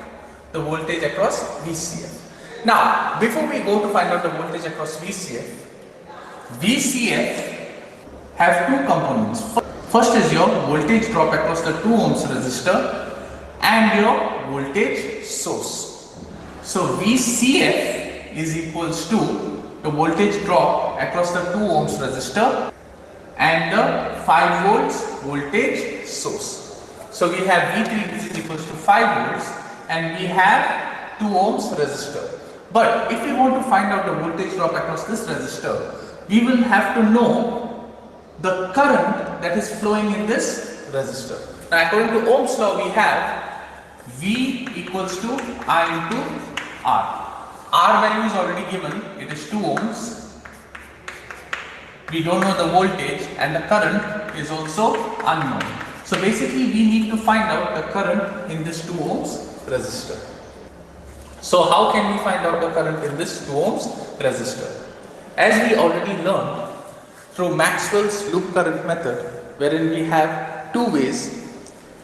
the voltage across VCF. Now, before we go to find out the voltage across VCF, VCF have 2 components. First is your voltage drop across the 2 ohms resistor and your voltage source. So VCF is equals to the voltage drop across the 2 ohms resistor and the 5 volts voltage source. So we have V3 which is equals to 5 volts and we have 2 ohms resistor. But if we want to find out the voltage drop across this resistor, we will have to know the current that is flowing in this resistor. Now according to Ohm's law, we have V equals to I into R. R value is already given, it is 2 ohms. We don't know the voltage and the current is also unknown. So basically we need to find out the current in this 2 ohms resistor. So how can we find out the current in this 2 ohms resistor? As we already learned through Maxwell's loop current method, wherein we have two ways,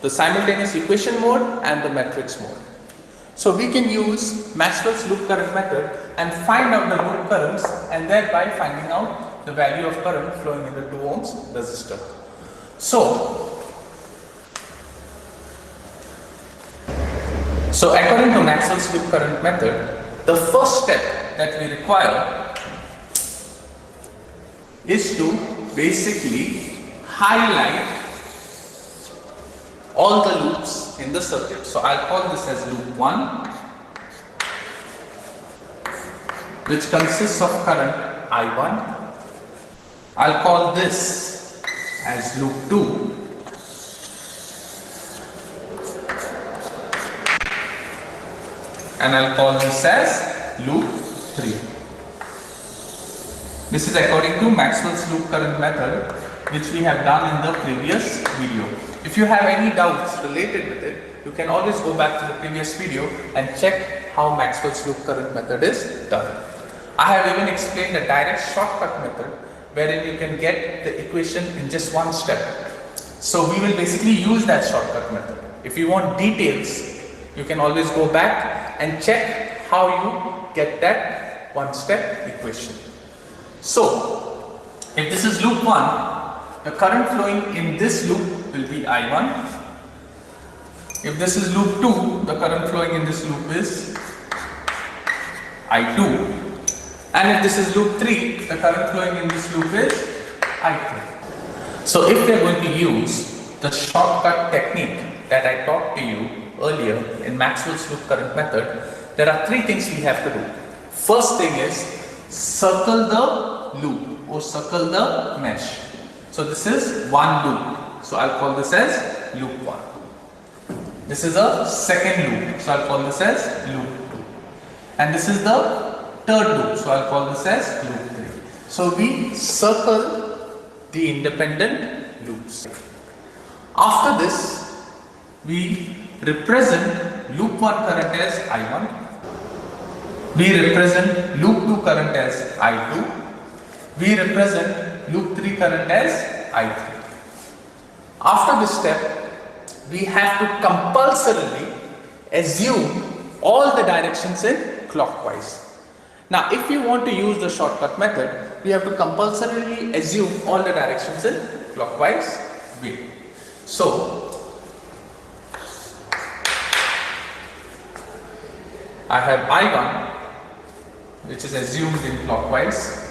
the simultaneous equation mode and the matrix mode. So we can use Maxwell's loop current method and find out the loop currents and thereby finding out the value of current flowing in the 2 ohms resistor. So according to Maxwell's loop current method, the first step that we require is to basically highlight all the loops in the circuit. So I'll call this as loop 1, which consists of current I1. I'll call this as loop 2, and I'll call this as loop 3. This is according to Maxwell's loop current method, which we have done in the previous video. If you have any doubts related with it, you can always go back to the previous video and check how Maxwell's loop current method is done. I have even explained a direct shortcut method wherein you can get the equation in just one step. So we will basically use that shortcut method. If you want details, you can always go back and check how you get that one-step equation. So if this is loop 1, the current flowing in this loop will be I1. If this is loop 2, the current flowing in this loop is I2. And if this is loop 3, the current flowing in this loop is I3. So if we are going to use the shortcut technique that I taught to you earlier in Maxwell's loop current method, there are 3 things we have to do. First thing is circle the loop or circle the mesh. So this is one loop. So I'll call this as loop 1. This is a second loop. So I'll call this as loop 2. And this is the third loop. So I'll call this as loop 3. So we circle the independent loops. After this, we represent loop 1 current as I1. We represent loop 2 current as I2. We represent loop 3 current as I3. After this step, we have to compulsorily assume all the directions in clockwise. Now, if you want to use the shortcut method, we have to compulsorily assume all the directions in clockwise way. So, I have I1, which is assumed in clockwise.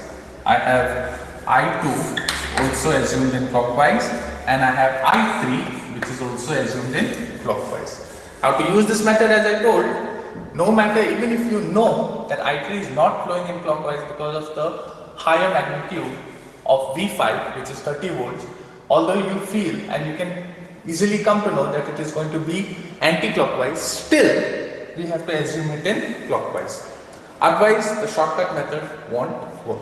I have I2 also assumed in clockwise, and I have I3 which is also assumed in clockwise. How to use this method, as I told, no matter, even if you know that I3 is not flowing in clockwise because of the higher magnitude of V5, which is 30 volts, although you feel and you can easily come to know that it is going to be anti-clockwise, still we have to assume it in clockwise. Otherwise, the shortcut method won't work.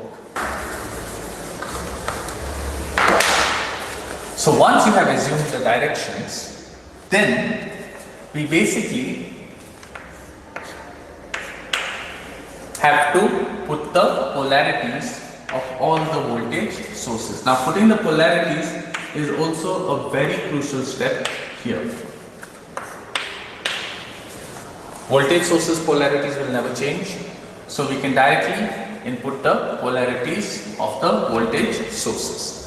So once you have assumed the directions, then we basically have to put the polarities of all the voltage sources. Now, putting the polarities is also a very crucial step here. Voltage sources polarities will never change, so we can directly input the polarities of the voltage sources.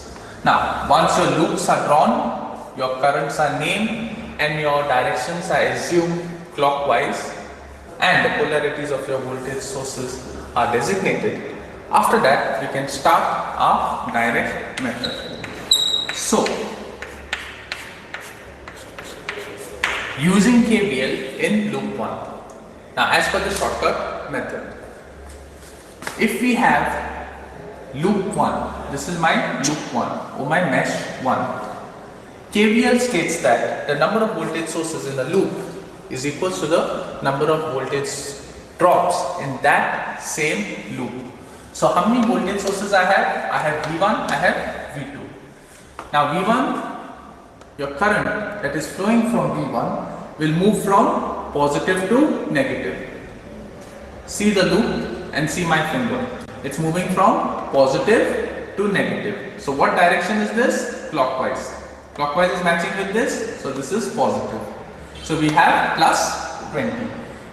Now, once your loops are drawn, your currents are named, and your directions are assumed clockwise, and the polarities of your voltage sources are designated, after that we can start our direct method. So, using KVL in loop 1. Now, as per the shortcut method, if we have loop 1, This is my loop 1 or my mesh 1. KVL states that the number of voltage sources in the loop is equal to the number of voltage drops in that same loop. So how many voltage sources I have? I have V1, I have V2. Now V1, your current that is flowing from V1 will move from positive to negative. See the loop and see my finger. It's moving from positive to negative. So what direction is this? Clockwise. Clockwise is matching with this, so this is positive. So we have plus 20.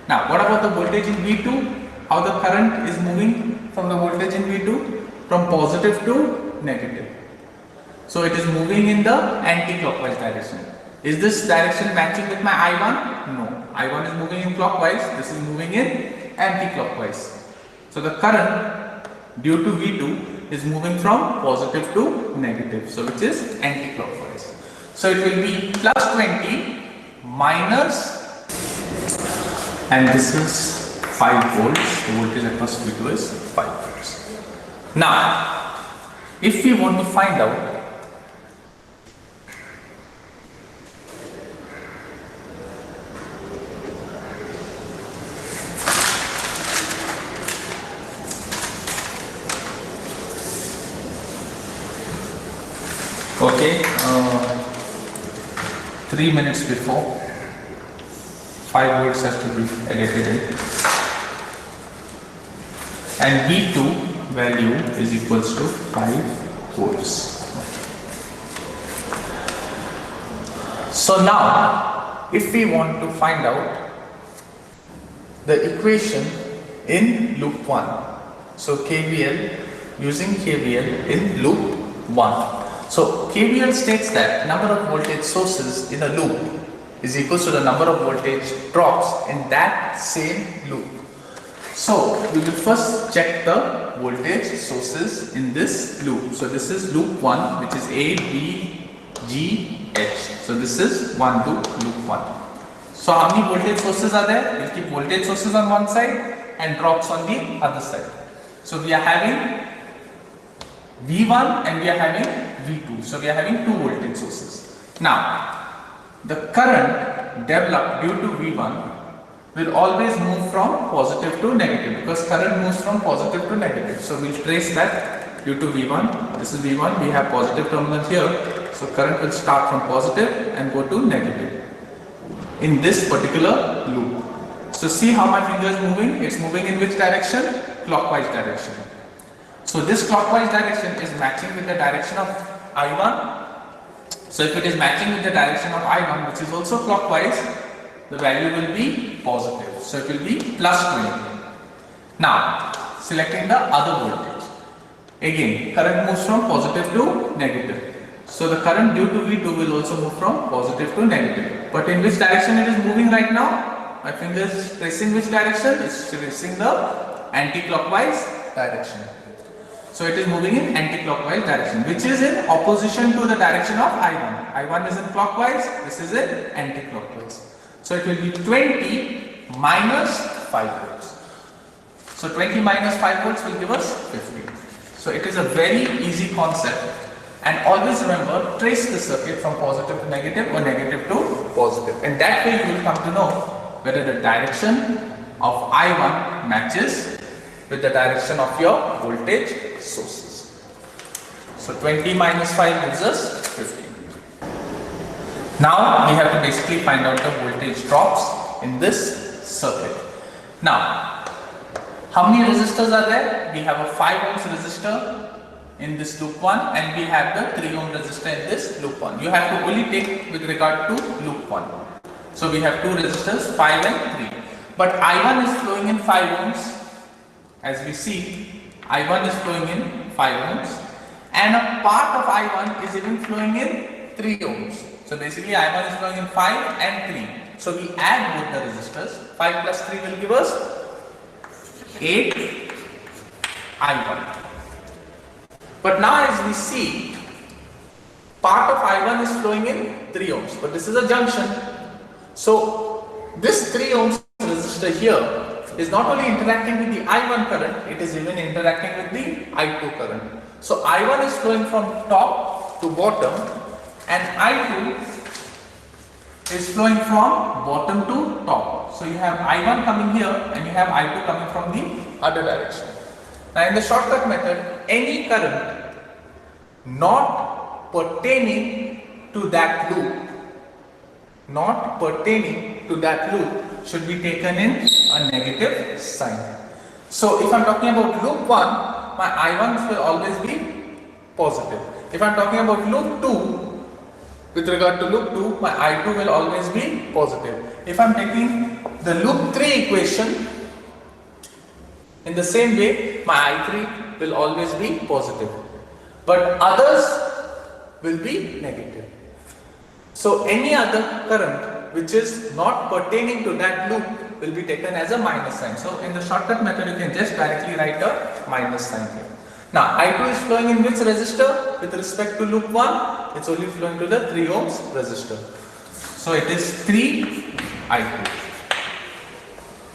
Now what about the voltage in V2? How the current is moving from the voltage in V2? From positive to negative. So it is moving in the anti-clockwise direction. Is this direction matching with my I1? No. I1 is moving in clockwise, this is moving in anti-clockwise. So the current due to V2 is moving from positive to negative, so which is anti-clockwise. So it will be plus 20 minus, and this is 5 volts, the voltage across V2 is 5 volts. Now, if we want to find out okay, 3 minutes before 5 volts has to be added in, and V2 value is equals to 5 volts. So now if we want to find out the equation in loop 1, so KVL, using KVL in loop 1. So KVL states that number of voltage sources in a loop is equal to the number of voltage drops in that same loop. So we will first check the voltage sources in this loop. So this is loop 1, which is A, B, G, H. So this is one loop, loop 1. So how many voltage sources are there? We'll keep voltage sources on one side and drops on the other side. So we are having V1 and we are having V2. So we are having two voltage sources. Now, the current developed due to V1 will always move from positive to negative, because current moves from positive to negative. So we'll trace that due to V1. This is V1, we have positive terminal here. So current will start from positive and go to negative in this particular loop. So see how my finger is moving? It's moving in which direction? Clockwise direction. So this clockwise direction is matching with the direction of I1. So if it is matching with the direction of I1, which is also clockwise, the value will be positive. So it will be plus 20. Now, selecting the other voltage. Again, current moves from positive to negative. So the current due to V2 will also move from positive to negative. But in which direction it is moving right now? My finger is tracing which direction? It's tracing the anti-clockwise direction. So it is moving in anti-clockwise direction, which is in opposition to the direction of I1. I1 is in clockwise, this is in anti-clockwise. So it will be 20 minus 5 volts. So 20 minus 5 volts will give us 50. So it is a very easy concept, and always remember, trace the circuit from positive to negative or negative to positive, and that way you will come to know whether the direction of I1 matches with the direction of your voltage sources. So 20 minus 5 gives us 50. Now we have to basically find out the voltage drops in this circuit. Now, how many resistors are there? We have a 5 ohms resistor in this loop 1, and we have the 3 ohm resistor in this loop 1. You have to only take with regard to loop 1. So we have two resistors, 5 and 3. But I1 is flowing in 5 ohms. As we see, I1 is flowing in 5 ohms, and a part of I1 is even flowing in 3 ohms. So basically I1 is flowing in 5 and 3. So we add both the resistors. 5 plus 3 will give us 8 I1. But now as we see, part of I1 is flowing in 3 ohms, but this is a junction. So this 3 ohms resistor here is not only interacting with the I1 current, it is even interacting with the I2 current. So I1 is flowing from top to bottom and I2 is flowing from bottom to top. So you have I1 coming here and you have I2 coming from the other direction. Now in the shortcut method, any current not pertaining to that loop, should be taken in a negative sign. So if I'm talking about loop 1, my I1 will always be positive. If I'm talking about loop 2, with regard to loop 2, my I2 will always be positive. If I'm taking the loop 3 equation, in the same way, my I3 will always be positive. But others will be negative. So any other current which is not pertaining to that loop will be taken as a minus sign. So in the shortcut method, you can just directly write a minus sign here. Now I2 is flowing in which resistor? With respect to loop 1, it's only flowing to the 3 ohms resistor. So it is 3 I2.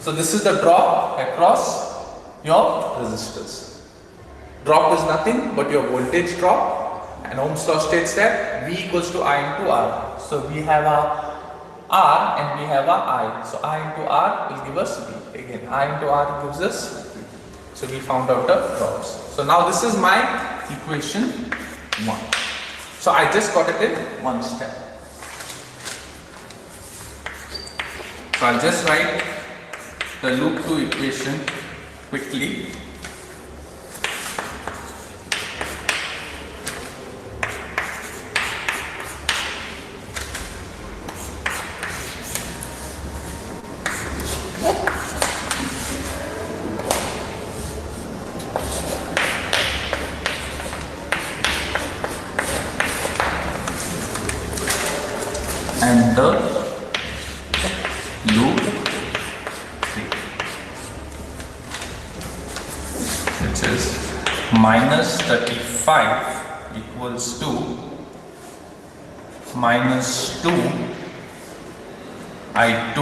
So this is the drop across your resistors. Drop is nothing but your voltage drop, and Ohm's law states that V equals to I into R. So we have a R and we have a I. So I into R will give us V. Again, I into R gives us V. So we found out the drops. So now this is my equation 1. So I just got it in one step. So I'll just write the loop 2 equation quickly. And the loop 3, which is minus 35 equals to minus 2 I2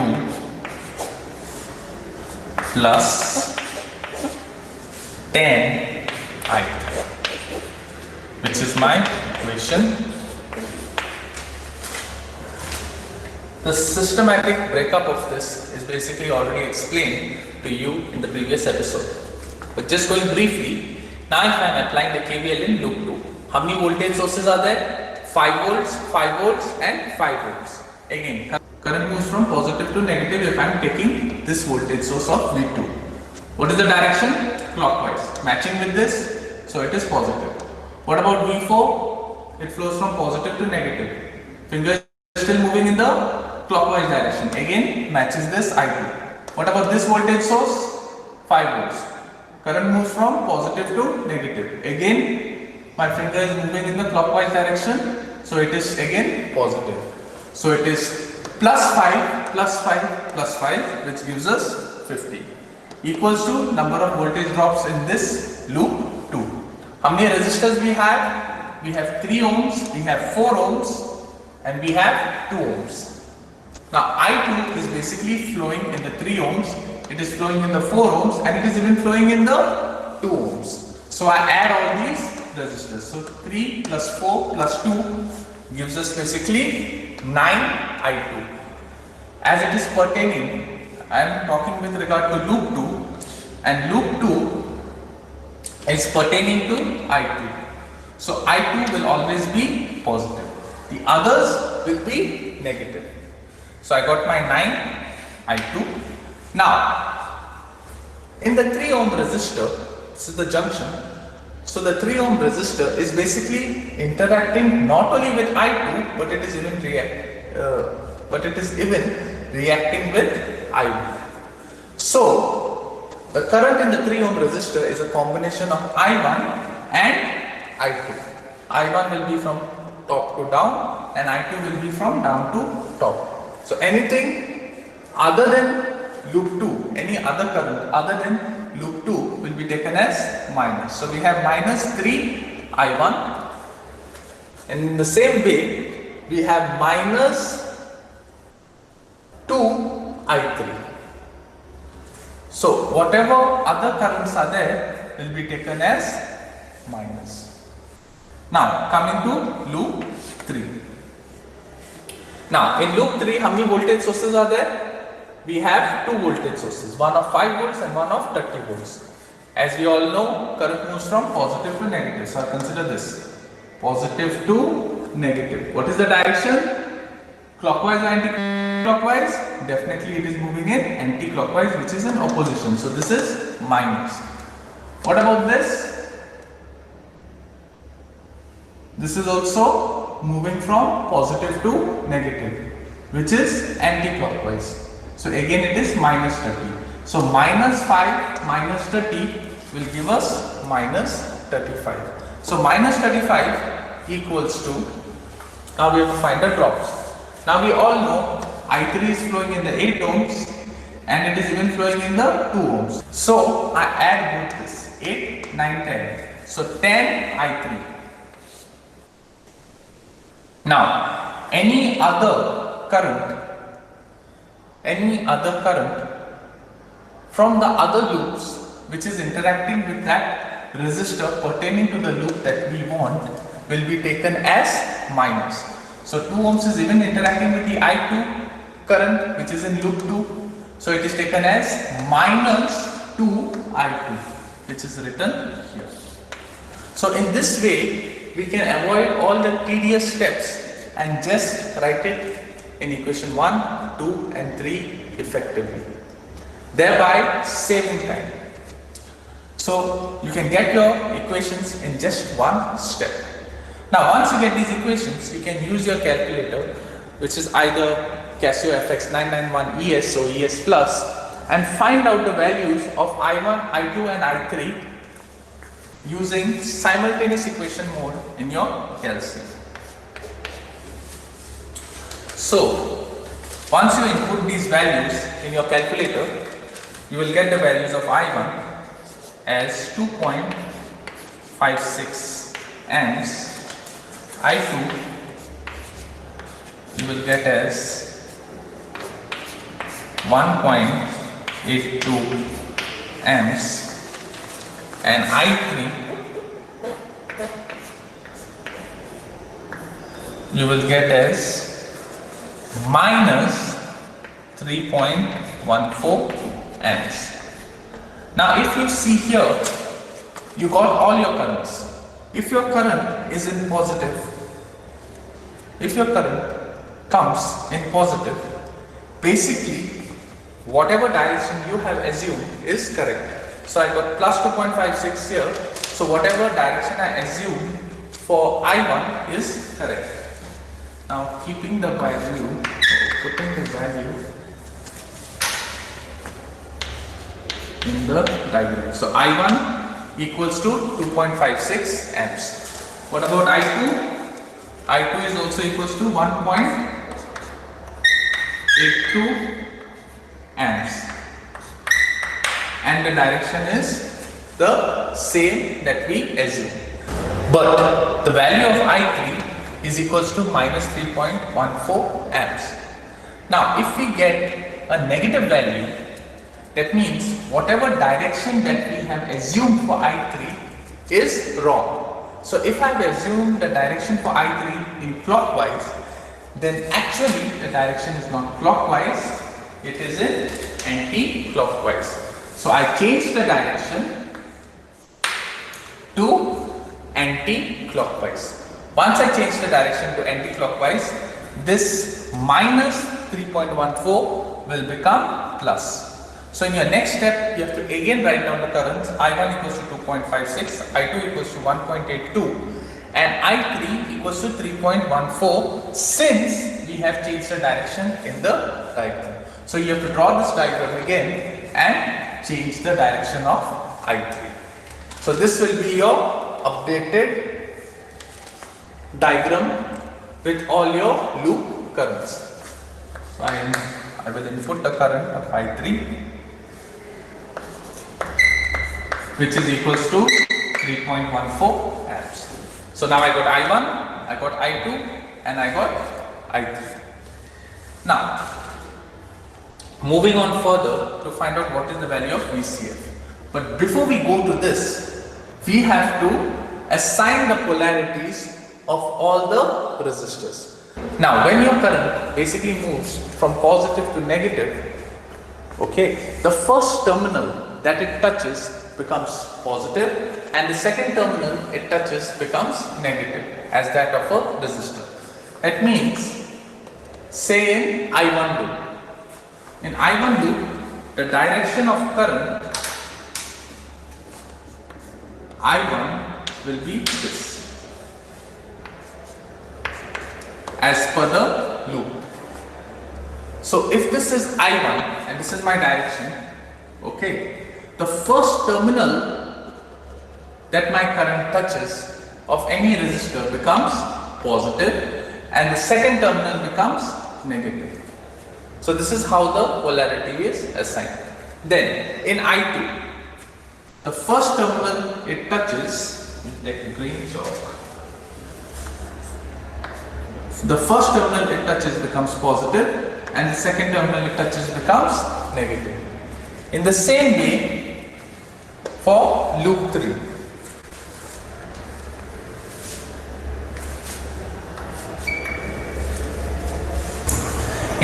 plus 10 I3, which is my equation. The systematic breakup of this is basically already explained to you in the previous episode. But just going briefly, now if I am applying the KVL in loop 2, how many voltage sources are there? 5 volts, 5 volts and 5 volts. Again, current moves from positive to negative if I am taking this voltage source of V2. What is the direction? Clockwise. Matching with this, so it is positive. What about V4? It flows from positive to negative. Finger is still moving in the clockwise direction. Again, matches this I2. What about this voltage source? 5 volts. Current moves from positive to negative. Again, my finger is moving in the clockwise direction, so it is again positive. So it is plus 5, plus 5, plus 5, which gives us 50. Equals to number of voltage drops in this loop 2. How many resistors we have? We have 3 ohms, we have 4 ohms, and we have 2 ohms. Now I2 is basically flowing in the 3 ohms, it is flowing in the 4 ohms, and it is even flowing in the 2 ohms. So I add all these resistors. So 3 plus 4 plus 2 gives us basically 9 I2. As it is pertaining, I am talking with regard to loop 2, and loop 2 is pertaining to I2. So I2 will always be positive. The others will be negative. So I got my 9 I2. Now, in the 3 ohm resistor, this is the junction. So the 3 ohm resistor is basically interacting not only with I2, but it is even reacting with I1. So the current in the 3 ohm resistor is a combination of I1 and I2. I1 will be from top to down and I2 will be from down to top. So anything other than loop 2, any other current other than loop 2 will be taken as minus. So we have minus 3 I1, and in the same way we have minus 2 I3. So whatever other currents are there will be taken as minus. Now coming to loop 3. Now in loop 3, how many voltage sources are there? We have 2 voltage sources, one of 5 volts and one of 30 volts. As we all know, current moves from positive to negative. So I consider this positive to negative. What is the direction? Clockwise or anti-clockwise? Definitely it is moving in anti-clockwise, which is in opposition. So this is minus. What about this? This is also moving from positive to negative, which is anti-clockwise. So again it is minus 30. So minus 5 minus 30 will give us minus 35. So minus 35 equals to, now we have to find the drops. Now we all know I3 is flowing in the 8 ohms and it is even flowing in the 2 ohms. So I add both this, 8, 9, 10. So 10 I3. Now any other current from the other loops which is interacting with that resistor pertaining to the loop that we want will be taken as minus. So 2 ohms is even interacting with the I2 current which is in loop 2. So it is taken as minus 2 I2, which is written here. So in this way we can avoid all the tedious steps and just write it in equation 1, 2 and 3 effectively, thereby saving time. So you can get your equations in just one step. Now once you get these equations, you can use your calculator, which is either Casio FX991ES or ES Plus, and find out the values of I1, I2 and I3 using simultaneous equation mode in your calculator. So once you input these values in your calculator, you will get the values of I1 as 2.56 amps, I2 you will get as 1.82 amps, and I3 you will get as minus 3.14 amps. Now if you see here, you got all your currents. If your current is in positive, if your current comes in positive, basically whatever direction you have assumed is correct. So I got plus 2.56 here. So whatever direction I assume for I1 is correct. Now keeping the value, putting the value in the diagram. So I1 equals to 2.56 amps. What about I2? I2 is also equals to 1.82 amps. And the direction is the same that we assume. But the value of I3 is equals to minus 3.14 amps. Now if we get a negative value, that means whatever direction that we have assumed for I3 is wrong. So if I have assumed the direction for I3 in clockwise, then actually the direction is not clockwise, it is in anti-clockwise. So I change the direction to anti-clockwise. Once I change the direction to anti-clockwise, this minus 3.14 will become plus. So in your next step, you have to again write down the currents. I1 equals to 2.56, I2 equals to 1.82 and I3 equals to 3.14 since we have changed the direction in the diagram. So you have to draw this diagram again and change the direction of I3. So this will be your updated diagram with all your loop currents. So I will input the current of I3, which is equals to 3.14 amps. So now I got I1, I got I2 and I got I3. Now moving on further to find out what is the value of VCF. But before we go to this, we have to assign the polarities of all the resistors. Now, when your current basically moves from positive to negative, okay, the first terminal that it touches becomes positive and the second terminal it touches becomes negative as that of a resistor. That means, say in I1 loop. In I1 loop, the direction of current I1 will be this as per the loop. So if this is I1 and this is my direction, okay, the first terminal that my current touches of any resistor becomes positive and the second terminal becomes negative. So this is how the polarity is assigned. Then in I2, the first terminal it touches, like green chalk. The first terminal it touches becomes positive and the second terminal it touches becomes negative. In the same way for loop 3.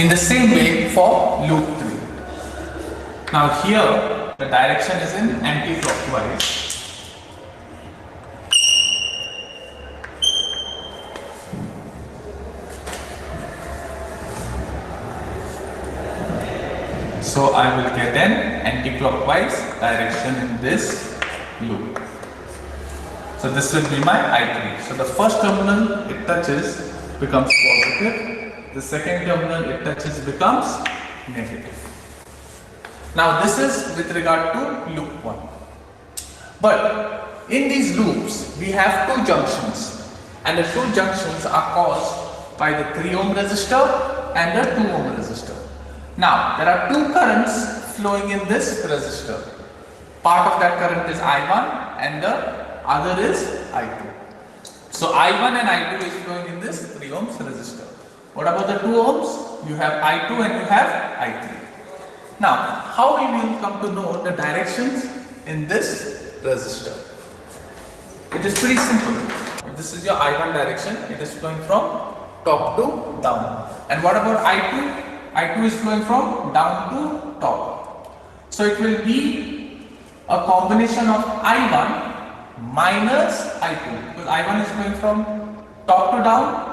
In the same way for loop 3. Now here the direction is in anti-clockwise. So I will get an anti-clockwise direction in this loop. So this will be my I3. So the first terminal it touches becomes positive. The second terminal it touches becomes negative. Now this is with regard to loop 1. But in these loops we have two junctions and the two junctions are caused by the 3 ohm resistor and the 2 ohm resistor. Now there are two currents flowing in this resistor. Part of that current is I1 and the other is I2. So I1 and I2 is flowing in this 3 ohms resistor. What about the 2 ohms? You have I2 and you have I3. Now, how we will come to know the directions in this resistor? It is pretty simple. If this is your I1 direction, it is flowing from top to down. And what about I2? I2 is flowing from down to top. So it will be a combination of I1 minus I2, because I1 is flowing from top to down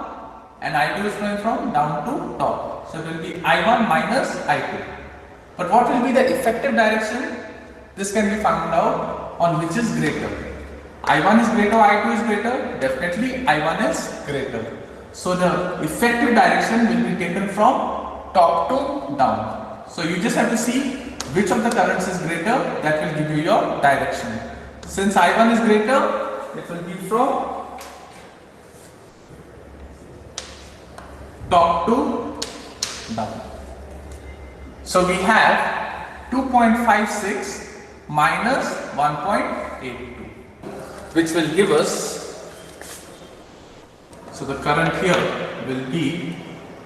and I2 is flowing from down to top. So it will be I1 minus I2. But what will be the effective direction? This can be found out on which is greater. I1 is greater, I2 is greater, definitely I1 is greater. So the effective direction will be taken from top to down. So you just have to see which of the currents is greater, that will give you your direction. Since I1 is greater, it will be from top to down. So we have 2.56 minus 1.82, which will give us, so the current here will be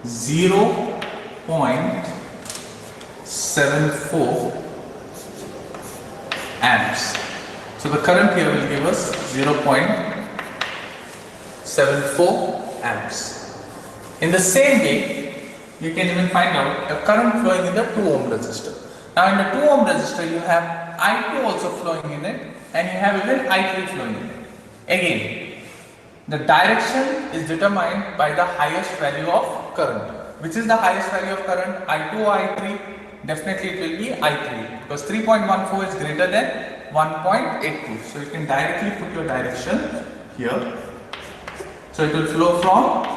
0.74 amps. So the current here will give us 0.74 amps. In the same way, you can even find out the current flowing in the 2 ohm resistor. Now in the 2 ohm resistor, you have I2 also flowing in it and you have even I3 flowing in it. Again, the direction is determined by the highest value of current. Which is the highest value of current, I2 or I3? Definitely it will be I3, because 3.14 is greater than 1.82. So you can directly put your direction here. So it will flow from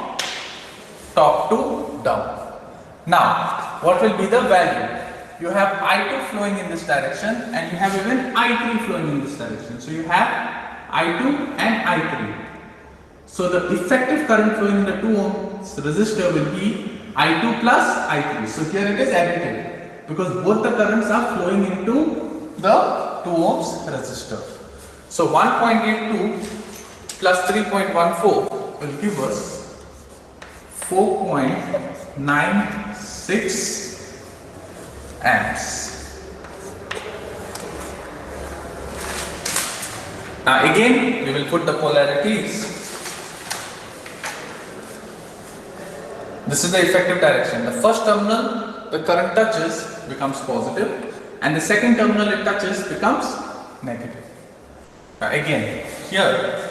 top to down. Now, what will be the value? You have I2 flowing in this direction and you have even I3 flowing in this direction. So you have I2 and I3. So the effective current flowing in the 2 ohms resistor will be I2 plus I3. So here it is additive because both the currents are flowing into the 2 ohms resistor. So 1.82 plus 3.14 will give us 4.96 amps. Now again, we will put the polarities. This is the effective direction. The first terminal the current touches becomes positive, and the second terminal it touches becomes negative. Now again, here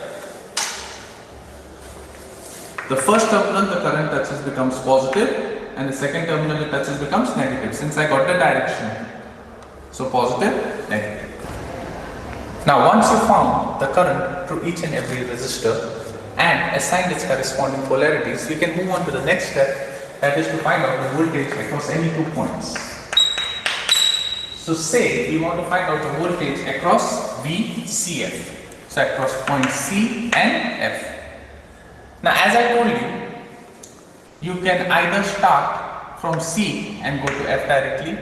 the first terminal the current touches becomes positive, and the second terminal it touches becomes negative, since I got the direction. So positive, negative. Now once you found the current through each and every resistor and assigned its corresponding polarities, we can move on to the next step, that is to find out the voltage across any 2 points. So say we want to find out the voltage across VCF. So across point C and F. Now as I told you can either start from C and go to F directly.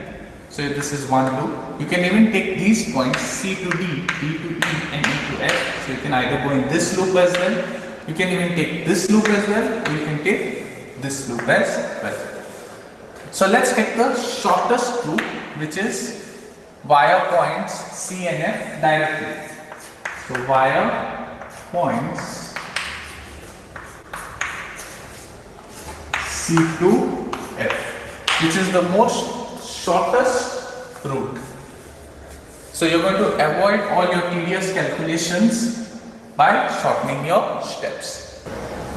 So this is one loop. You can even take these points C to D, D to E and E to F. So you can either go in this loop as well. You can even take this loop as well, or you can take this loop as well. So let's take the shortest loop, which is via points C and F directly. So via points C to F, which is the most shortest route. So you're going to avoid all your tedious calculations by shortening your steps.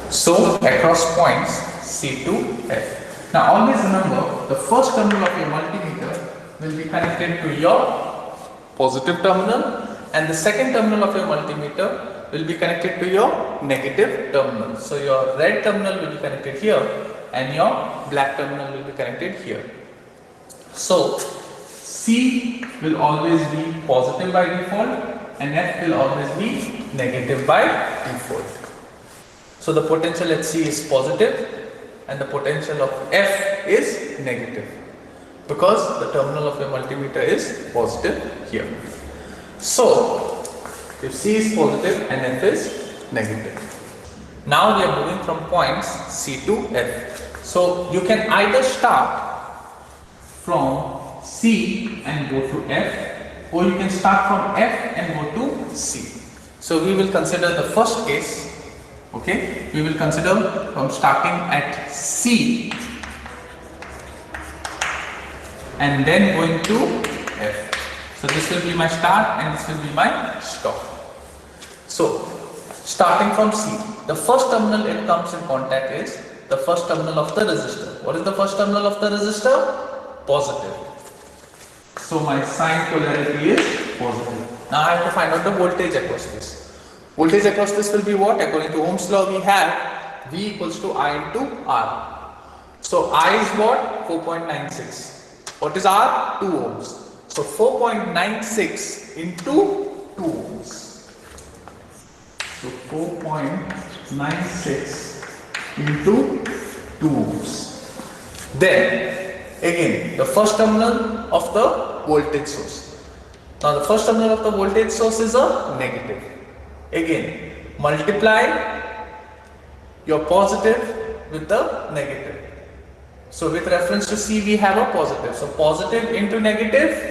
So across points C to F. Now always remember, the first terminal of your multimeter will be connected to your positive terminal, and the second terminal of your multimeter will be connected to your negative terminal. So your red terminal will be connected here and your black terminal will be connected here. So C will always be positive by default and F will always be negative by default. So the potential at C is positive and the potential of F is negative, because the terminal of your multimeter is positive here. So if C is positive and F is negative. Now we are moving from points C to F. So you can either start from C and go to F, or you can start from F and go to C. So we will consider the first case. Okay, we will consider from starting at C and then going to F. So this will be my start and this will be my stop. So starting from C, the first terminal it comes in contact is the first terminal of the resistor. What is the first terminal of the resistor? Positive. So my sign polarity is positive. Now I have to find out the voltage across this. Voltage across this will be what? According to Ohm's law, we have V equals to I into R. So I is what? 4.96. What is R? 2 ohms. So 4.96 into 2 ohms. So 4.96 into 2 ohms. Then again the first terminal of the voltage source. Now the first terminal of the voltage source is a negative. Again multiply your positive with the negative. So with reference to C we have a positive. So positive into negative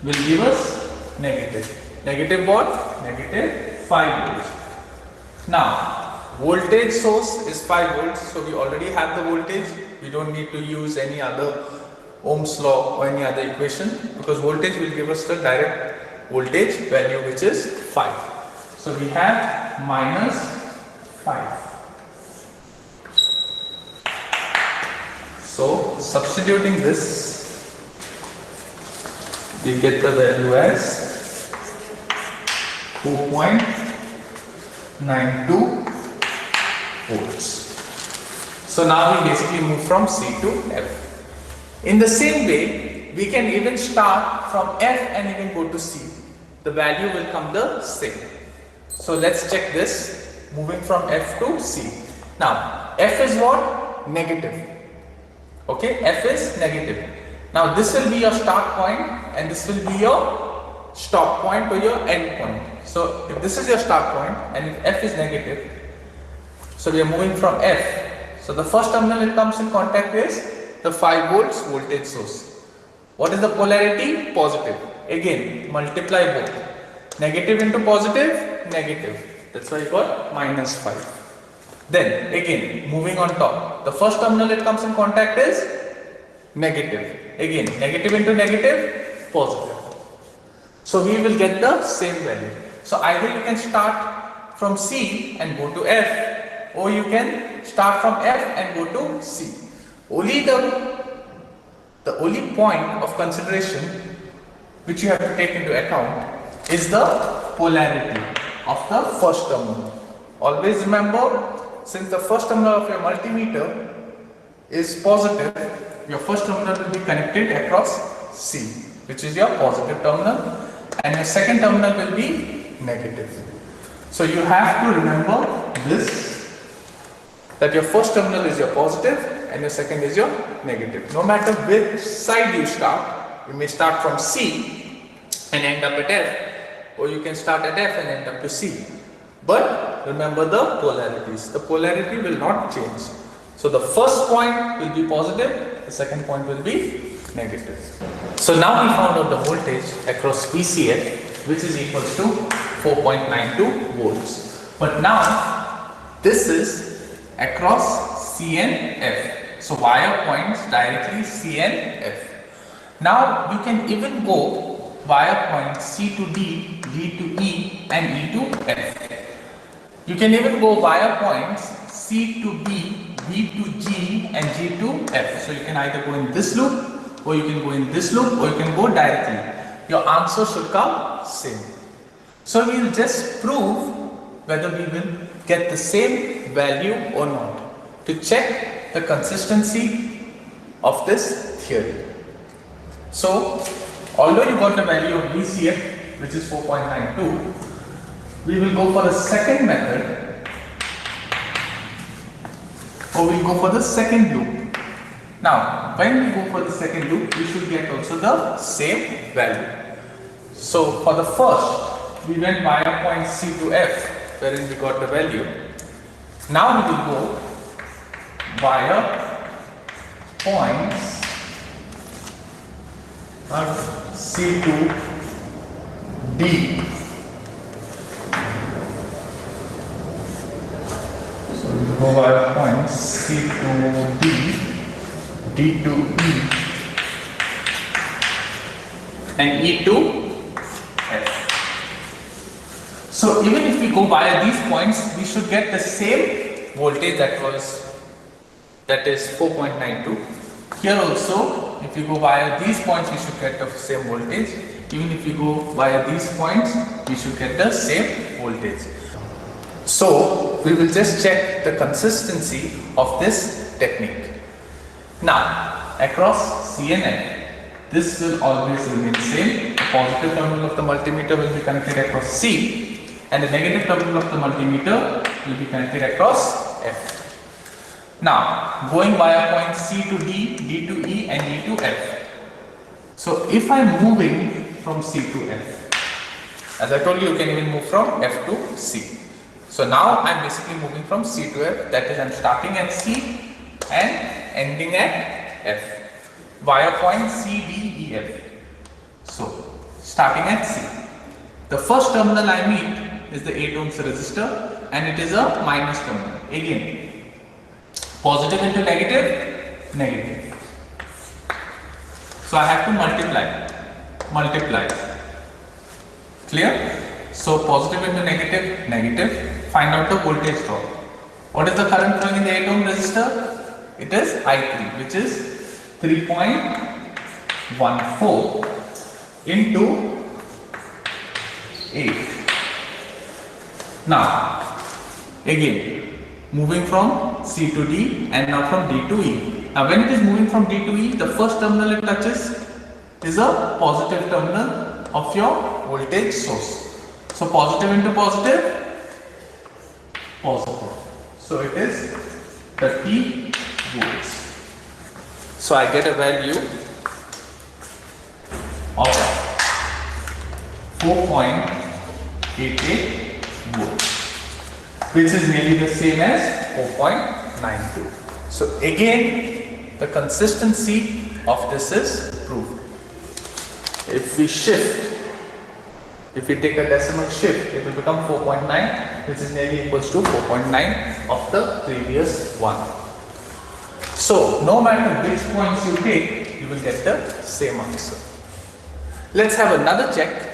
will give us negative. Negative what? Negative 5 volts. Now voltage source is 5 volts. So we already have the voltage. We don't need to use any other Ohm's law or any other equation, because voltage will give us the direct voltage value, which is 5. So we have minus 5. So substituting this, we get the value as 4.92 volts. So now we basically move from C to F. In the same way, we can even start from F and even go to C. The value will come the same. So let's check this, moving from F to C. Now F is what? Negative. Okay, F is negative. Now this will be your start point and this will be your stop point or your end point. So if this is your start point and if F is negative, so we are moving from F. So the first terminal it comes in contact is the 5 volts voltage source. What is the polarity? Positive. Again multiply both. Negative into positive, negative. That's why you got minus 5. Then again, moving on top, the first terminal it comes in contact is negative. Again, negative into negative, positive. So we will get the same value. So either you can start from C and go to F, or you can start from F and go to C. The only point of consideration which you have to take into account is the polarity of the first terminal. Always remember, since the first terminal of your multimeter is positive, your first terminal will be connected across C, which is your positive terminal, and your second terminal will be negative. So you have to remember this, that your first terminal is your positive and your second is your negative. No matter which side you start, you may start from C and end up at F, or you can start at F and end up to C. But remember the polarities. The polarity will not change. So the first point will be positive, the second point will be negative. So now we found out the voltage across VCF, which is equals to 4.92 volts. But now this is across C and F. So wire points directly C and F. Now you can even go via points C to D, D to E and E to F. You can even go via points C to B, B to G and G to F. So you can either go in this loop, or you can go in this loop, or you can go directly. Your answer should come same. So we will just prove whether we will get the same value or not, to check the consistency of this theory. So although you got the value of VCF, which is 4.92, we will go for the second method, or we will go for the second loop. Now, when we go for the second loop, we should get also the same value. So, for the first, we went via point C to F, wherein we got the value. Now, we will go via points C to D. Go via points C to D, D to E and E to F. So even if we go via these points, we should get the same voltage that is 4.92. Here also, if you go via these points, we should get the same voltage. Even if you go via these points, we should get the same voltage. So we will just check the consistency of this technique. Now across C and F, this will always remain same. The positive terminal of the multimeter will be connected across C, and the negative terminal of the multimeter will be connected across F. Now going via point C to D, D to E and E to F. So if I am moving from C to F, as I told you, you can even move from F to C. So now I am basically moving from C to F, that is I am starting at C and ending at F via point C, D, E, F. So starting at C. The first terminal I meet is the 8 ohms resistor, and it is a minus terminal. Again, positive into negative, negative. So I have to multiply. Clear? So positive into negative, negative. Find out the voltage drop. What is the current flowing in the 8 ohm resistor? It is I3, which is 3.14 into 8. Now, again, moving from C to D and now from D to E. Now, when it is moving from D to E, the first terminal it touches is a positive terminal of your voltage source. So, positive into positive, positive. So, it is 30 volts. So, I get a value of 4.88 volts, which is nearly the same as 4.92. So, again, the consistency of this is proved. If we shift If you take a decimal shift, it will become 4.9, which is nearly equals to 4.9 of the previous one. So, no matter which points you take, you will get the same answer. Let's have another check.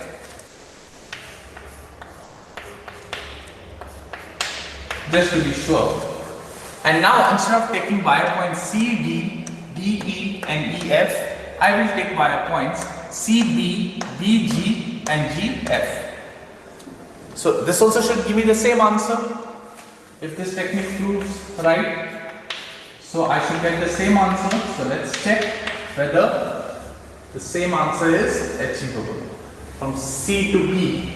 Just to be sure. And now, instead of taking wire points C, D, D, E and E, F, I will take wire points C, B, B, G and G, F. So, this also should give me the same answer if this technique proves right. So, I should get the same answer. So, let's check whether the same answer is achievable. From C to B,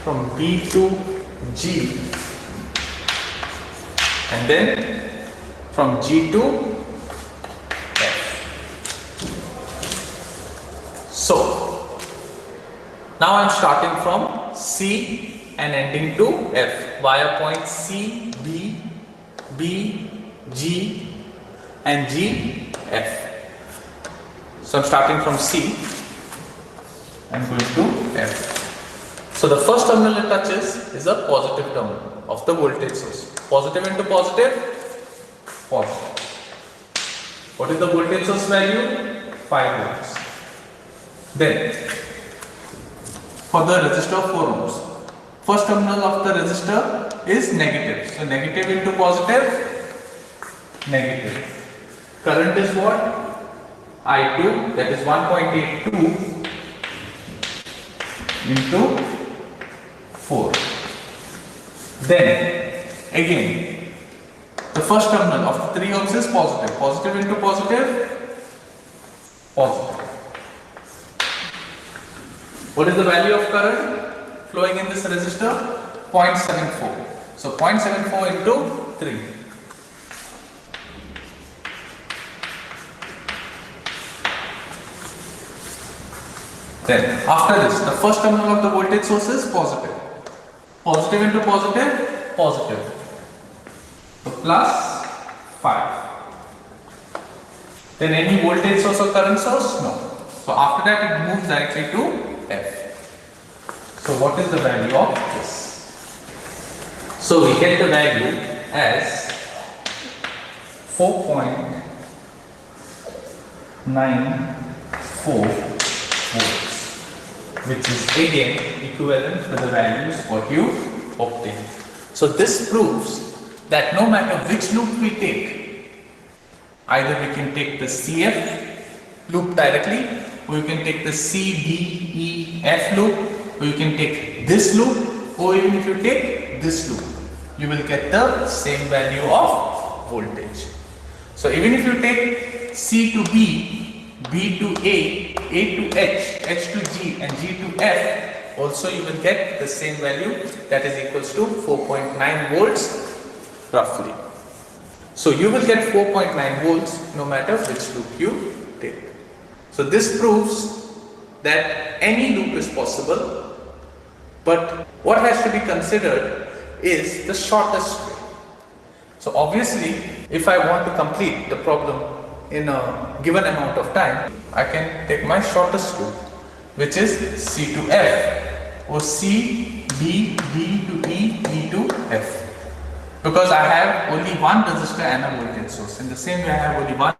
from B to G, and then from G to F. So, now I am starting from C and ending to F via points C, B, B, G and G, F. So, I am starting from C and going to F. So, the first terminal it touches is a positive terminal of the voltage source. Positive into positive, positive. What is the voltage source value? 5 volts. Then, for the resistor 4 ohms, first terminal of the resistor is negative. So, negative into positive, negative. Current is what? I2, that is 1.82 into 4. Then, again, the first terminal of 3 ohms is positive. Positive into positive, positive. What is the value of current flowing in this resistor? 0.74. So, 0.74 into 3. Then, after this, the first terminal of the voltage source is positive. Positive into positive, positive. So, plus 5. Then, any voltage source or current source? No. So, after that, it moves directly to F. So, what is the value of this? So, we get the value as 4.94 volts, which is again equivalent to the values what you obtained. So, this proves that no matter which loop we take, either we can take the CF loop directly, or you can take the C, D, E, F loop, or you can take this loop, or even if you take this loop, you will get the same value of voltage. So, even if you take C to B, B to A, A to H, H to G and G to F, also you will get the same value, that is equals to 4.9 volts roughly. So, you will get 4.9 volts no matter which loop you take. So, this proves that any loop is possible, but what has to be considered is the shortest way. So, obviously, if I want to complete the problem in a given amount of time, I can take my shortest loop, which is C to F, or C, B, B to E, E to F. Because I have only one resistor and a voltage source. In the same way, I have only one